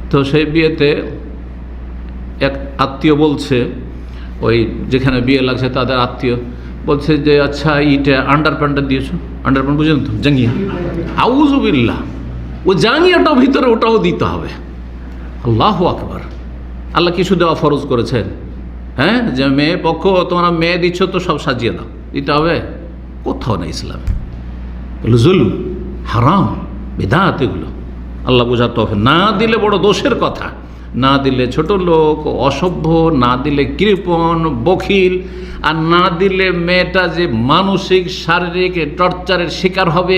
তো সেই বিয়েতে এক আত্মীয় বলছে, ওই যেখানে বিয়ে লাগছে তাদের আত্মীয় বলছে যে আচ্ছা এইটা আন্ডার প্যান্টটা দিয়েছো, আন্ডার প্যান্ট বুঝলেন তো, জাঙ্গিয়া, আউযুবিল্লাহ, ও জাঙ্গিয়াটাও ভিতরে ওটাও দিতে হবে। আল্লাহু আকবার। আল্লাহ কিছু দেওয়া ফরজ করেছেন, যে মেয়ে পক্ষ তোমরা মেয়ে দিচ্ছ তো সব সাজিয়ে দাও, দিতে হবে? কোথাও না ইসলামে। এগুলো জুলম, হারাম, বিদআত এগুলো। আল্লাহ বোঝার তৌফিক। না দিলে বড় দোষের কথা, না দিলে ছোট লোক, অসভ্য, না দিলে কৃপণ, বখিল, আর না দিলে মেয়েটা যে মানসিক শারীরিক টর্চারের শিকার হবে।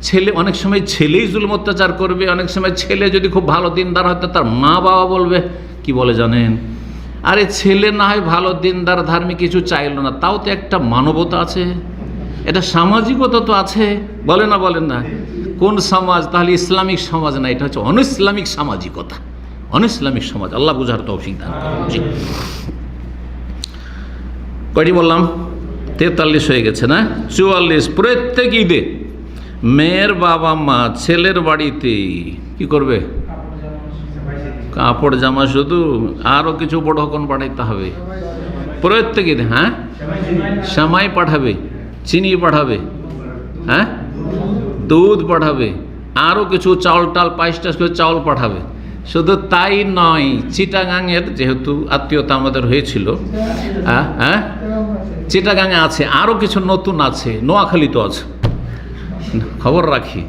ছেলে অনেক সময় ছেলেই জুলম অত্যাচার করবে, অনেক সময় ছেলে যদি খুব ভালো দিনদার হয় তার মা বাবা বলবে, কি বলে জানেন, আরে ছেলে না হয় ভালো দিনদার ধার্মিক কিছু চাইলো না, তাও তো একটা মানবতা আছে, এটা সামাজিকতা তো আছে, বলে না? বলেন না? কোন সমাজ? তাহলে ইসলামিক সমাজ না, এটা হচ্ছে অনইসলামিক সামাজিকতা, অনইসলামিক সমাজ। আল্লাহ বুঝার তৌফিক দান করুন। জি, কয়টি বললাম? 43 হয়ে গেছে না? 44। প্রত্যেক ঈদে মেয়ের বাবা মা ছেলের বাড়িতে কি করবে? কাপড় জামা, শুধু আরও কিছু বড় হকন পাঠাইতে হবে প্রত্যেক ঈদে। সেমাই পাঠাবে, চিনি পাঠাবে, দুধ পাঠাবে, আরও কিছু চাউল টাল পায়েস টাইস করে চাউল পাঠাবে। শুধু তাই নয়, চিটাগাংয়ের যেহেতু আত্মীয়তা আমাদের হয়েছিল, চিটাগাংয়ে আছে, আরও কিছু নতুন আছে, নোয়াখালী তো আছে, খবর রাখি।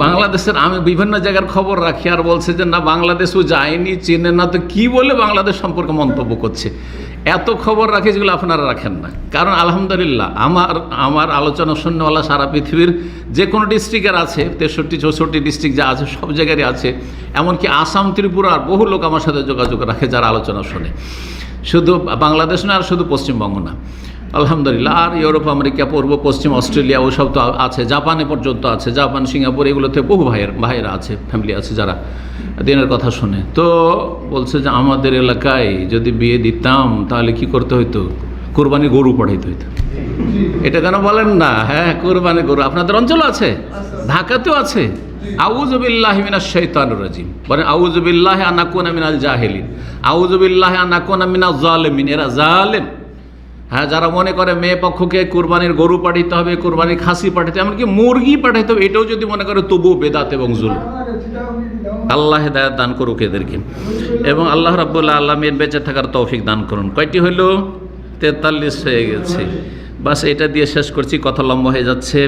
বাংলাদেশের আমি বিভিন্ন জায়গার খবর রাখি, আর বলছে যে না বাংলাদেশও যায়নি, চেনে না, তো কি বলে বাংলাদেশ সম্পর্কে মন্তব্য করছে। এত খবর রাখি যেগুলো আপনারা রাখেন না। কারণ আলহামদুলিল্লাহ আমার আলোচনা শুননেওয়ালা সারা পৃথিবীর যে কোনো ডিস্ট্রিক্টের আছে, 63-64 ডিস্ট্রিক্ট যা আছে সব জায়গারই আছে। এমনকি আসাম, ত্রিপুরার বহু লোক আমার সাথে যোগাযোগ রাখে যারা আলোচনা শোনে। শুধু বাংলাদেশ না, আর শুধু পশ্চিমবঙ্গ না, আলহামদুলিল্লাহ। আর ইউরোপ, আমেরিকা, পূর্ব পশ্চিম, অস্ট্রেলিয়া ওসব তো আছে, জাপানে পর্যন্ত আছে, জাপান, সিঙ্গাপুর, এগুলোতে বহু ভাইয়েরা আছে, ফ্যামিলি আছে যারা দিনের কথা শুনে। তো বলছে যে আমাদের এলাকায় যদি বিয়ে দিতাম তাহলে কি করতে হইতো? কোরবানি গরু পাঠাইতে হইতো। এটা কেন বলেন না? কোরবানি গরু আপনাদের অঞ্চল আছে, ঢাকাতেও আছে, আউযু বিল্লাহি মিনাশ শাইতানির রাজিম, বলেন আউযু বিল্লাহি আন আকুনা মিনাল জাহিলিন, আউযু বিল্লাহি আন আকুনা মিনাজ জালিমিন। এরা জালেম। হ্যাঁ, যারা মনে করে মেয়ে পক্ষকে কুরবানির গরু পাঠাইতে হবে, কুরবানির খাসি পাঠাইতে হবে, এমনকি মুরগি পাঠাইতে হবে, এটাও যদি মনে করে তবুও বেদাত এবং জুলুম। আল্লাহ হেদায়েত দান করুক এদেরকে, এবং আল্লাহ রাব্বুল আলামিন বেঁচে থাকার তৌফিক দান করুন। কয়টি হইল? 43 হয়ে গেছে। বাস এটা দিয়ে শেষ করছি, কথা লম্বা হয়ে যাচ্ছে।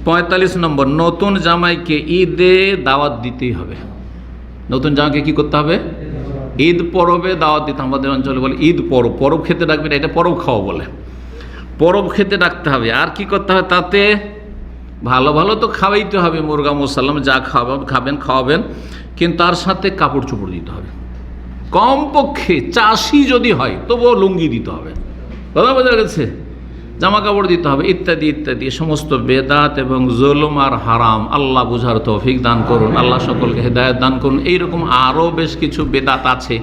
45 নম্বর, নতুন জামাইকে ঈদে দাওয়াত দিতেই হবে। নতুন জামাইকে কি করতে হবে? ঈদ পরবে দাওয়াত দিতে। আমাদের অঞ্চলে বলে ঈদ পরব, পরব খেতে ডাকবে না, এটা পরব খাওয়া বলে। পরব খেতে ডাকতে হবে। আর কি করতে হবে তাতে? ভালো ভালো তো খাওয়াইতে হবে, মুরগা মুসাল্লাম যা খাবেন খাওয়াবেন, কিন্তু তার সাথে কাপড় চোপড় দিতে হবে। কমপক্ষে চাষি যদি হয় তবুও লুঙ্গি দিতে হবে, কথা বোঝা গেছে? জামা কাপড় দিতে হবে, ইত্যাদি ইত্যাদি। সমস্ত বেদাত এবং জুলুম আর হারাম আল্লাহ বুঝার তৌফিক দান করুন, আল্লাহ সকলকে হেদায়েত দান করুন। এইরকম আরও বেশ কিছু বেদাত আছে,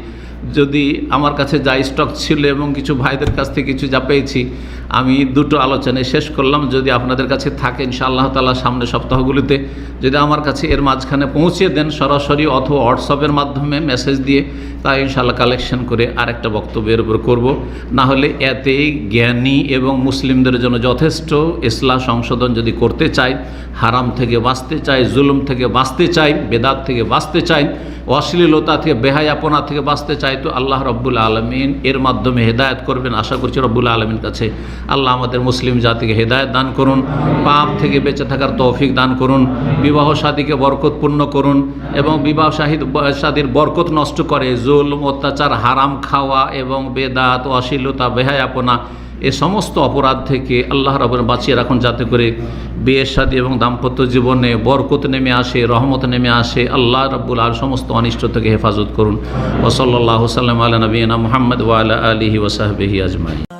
যদি আমার কাছে যা স্টক ছিল এবং কিছু ভাইদের কাছ থেকে কিছু যা পেয়েছি, আমি দুটো আলোচনায় শেষ করলাম। যদি আপনাদের কাছে থাকে ইনশাআল্লাহ তাআলা সামনে সপ্তাহগুলিতে যদি আমার কাছে এর মাঝখানে পৌঁছে দেন সরাসরি অথবা হোয়াটসঅ্যাপের মাধ্যমে মেসেজ দিয়ে, তাই ইনশাআল্লাহ কালেকশন করে আরেকটা বক্তব্যের উপর করব। না হলে এতে জ্ঞানী এবং মুসলিমদের জন্য যথেষ্ট ইসলাহ সংশোধন যদি করতে চাই, হারাম থেকে বাঁচতে চাই, জুলুম থেকে বাঁচতে চাই, বেদাত থেকে বাঁচতে চাই, অশ্লীলতা থেকে বেহায়াপনা থেকে বাঁচতে চাই, তো আল্লাহ রব্বুল আলমিন এর মাধ্যমে হেদায়েত করবেন। আশা করছি রব্বুল আলমিন কাছে আল্লাহ আমাদের মুসলিম জাতিকে হেদায়েত দান করুন, পাপ থেকে বেঁচে থাকার তৌফিক দান করুন, বিবাহ শাদীকে বরকতপূর্ণ করুন, এবং বিবাহ শাদীর বরকত নষ্ট করে জুলম, অত্যাচার, হারাম খাওয়া এবং বেদাত, অশ্লীলতা, বেহায়াপনা এ সমস্ত অপরাধ থেকে আল্লাহ রাব্বুল বাঁচিয়ে রাখুন, যাতে করে বিয়ে শাদী এবং দাম্পত্য জীবনে বরকত নেমে আসে, রহমত নেমে আসে। আল্লাহ রাব্বুল আলামিন সমস্ত অনিষ্ট থেকে হেফাজত করুন। ওয়া সাল্লাল্লাহু সাল্লাম আলা নবিয়িনা মুহাম্মদ ওয়া আলা আলিহি ওয়া সাহবিহি আজমাইন।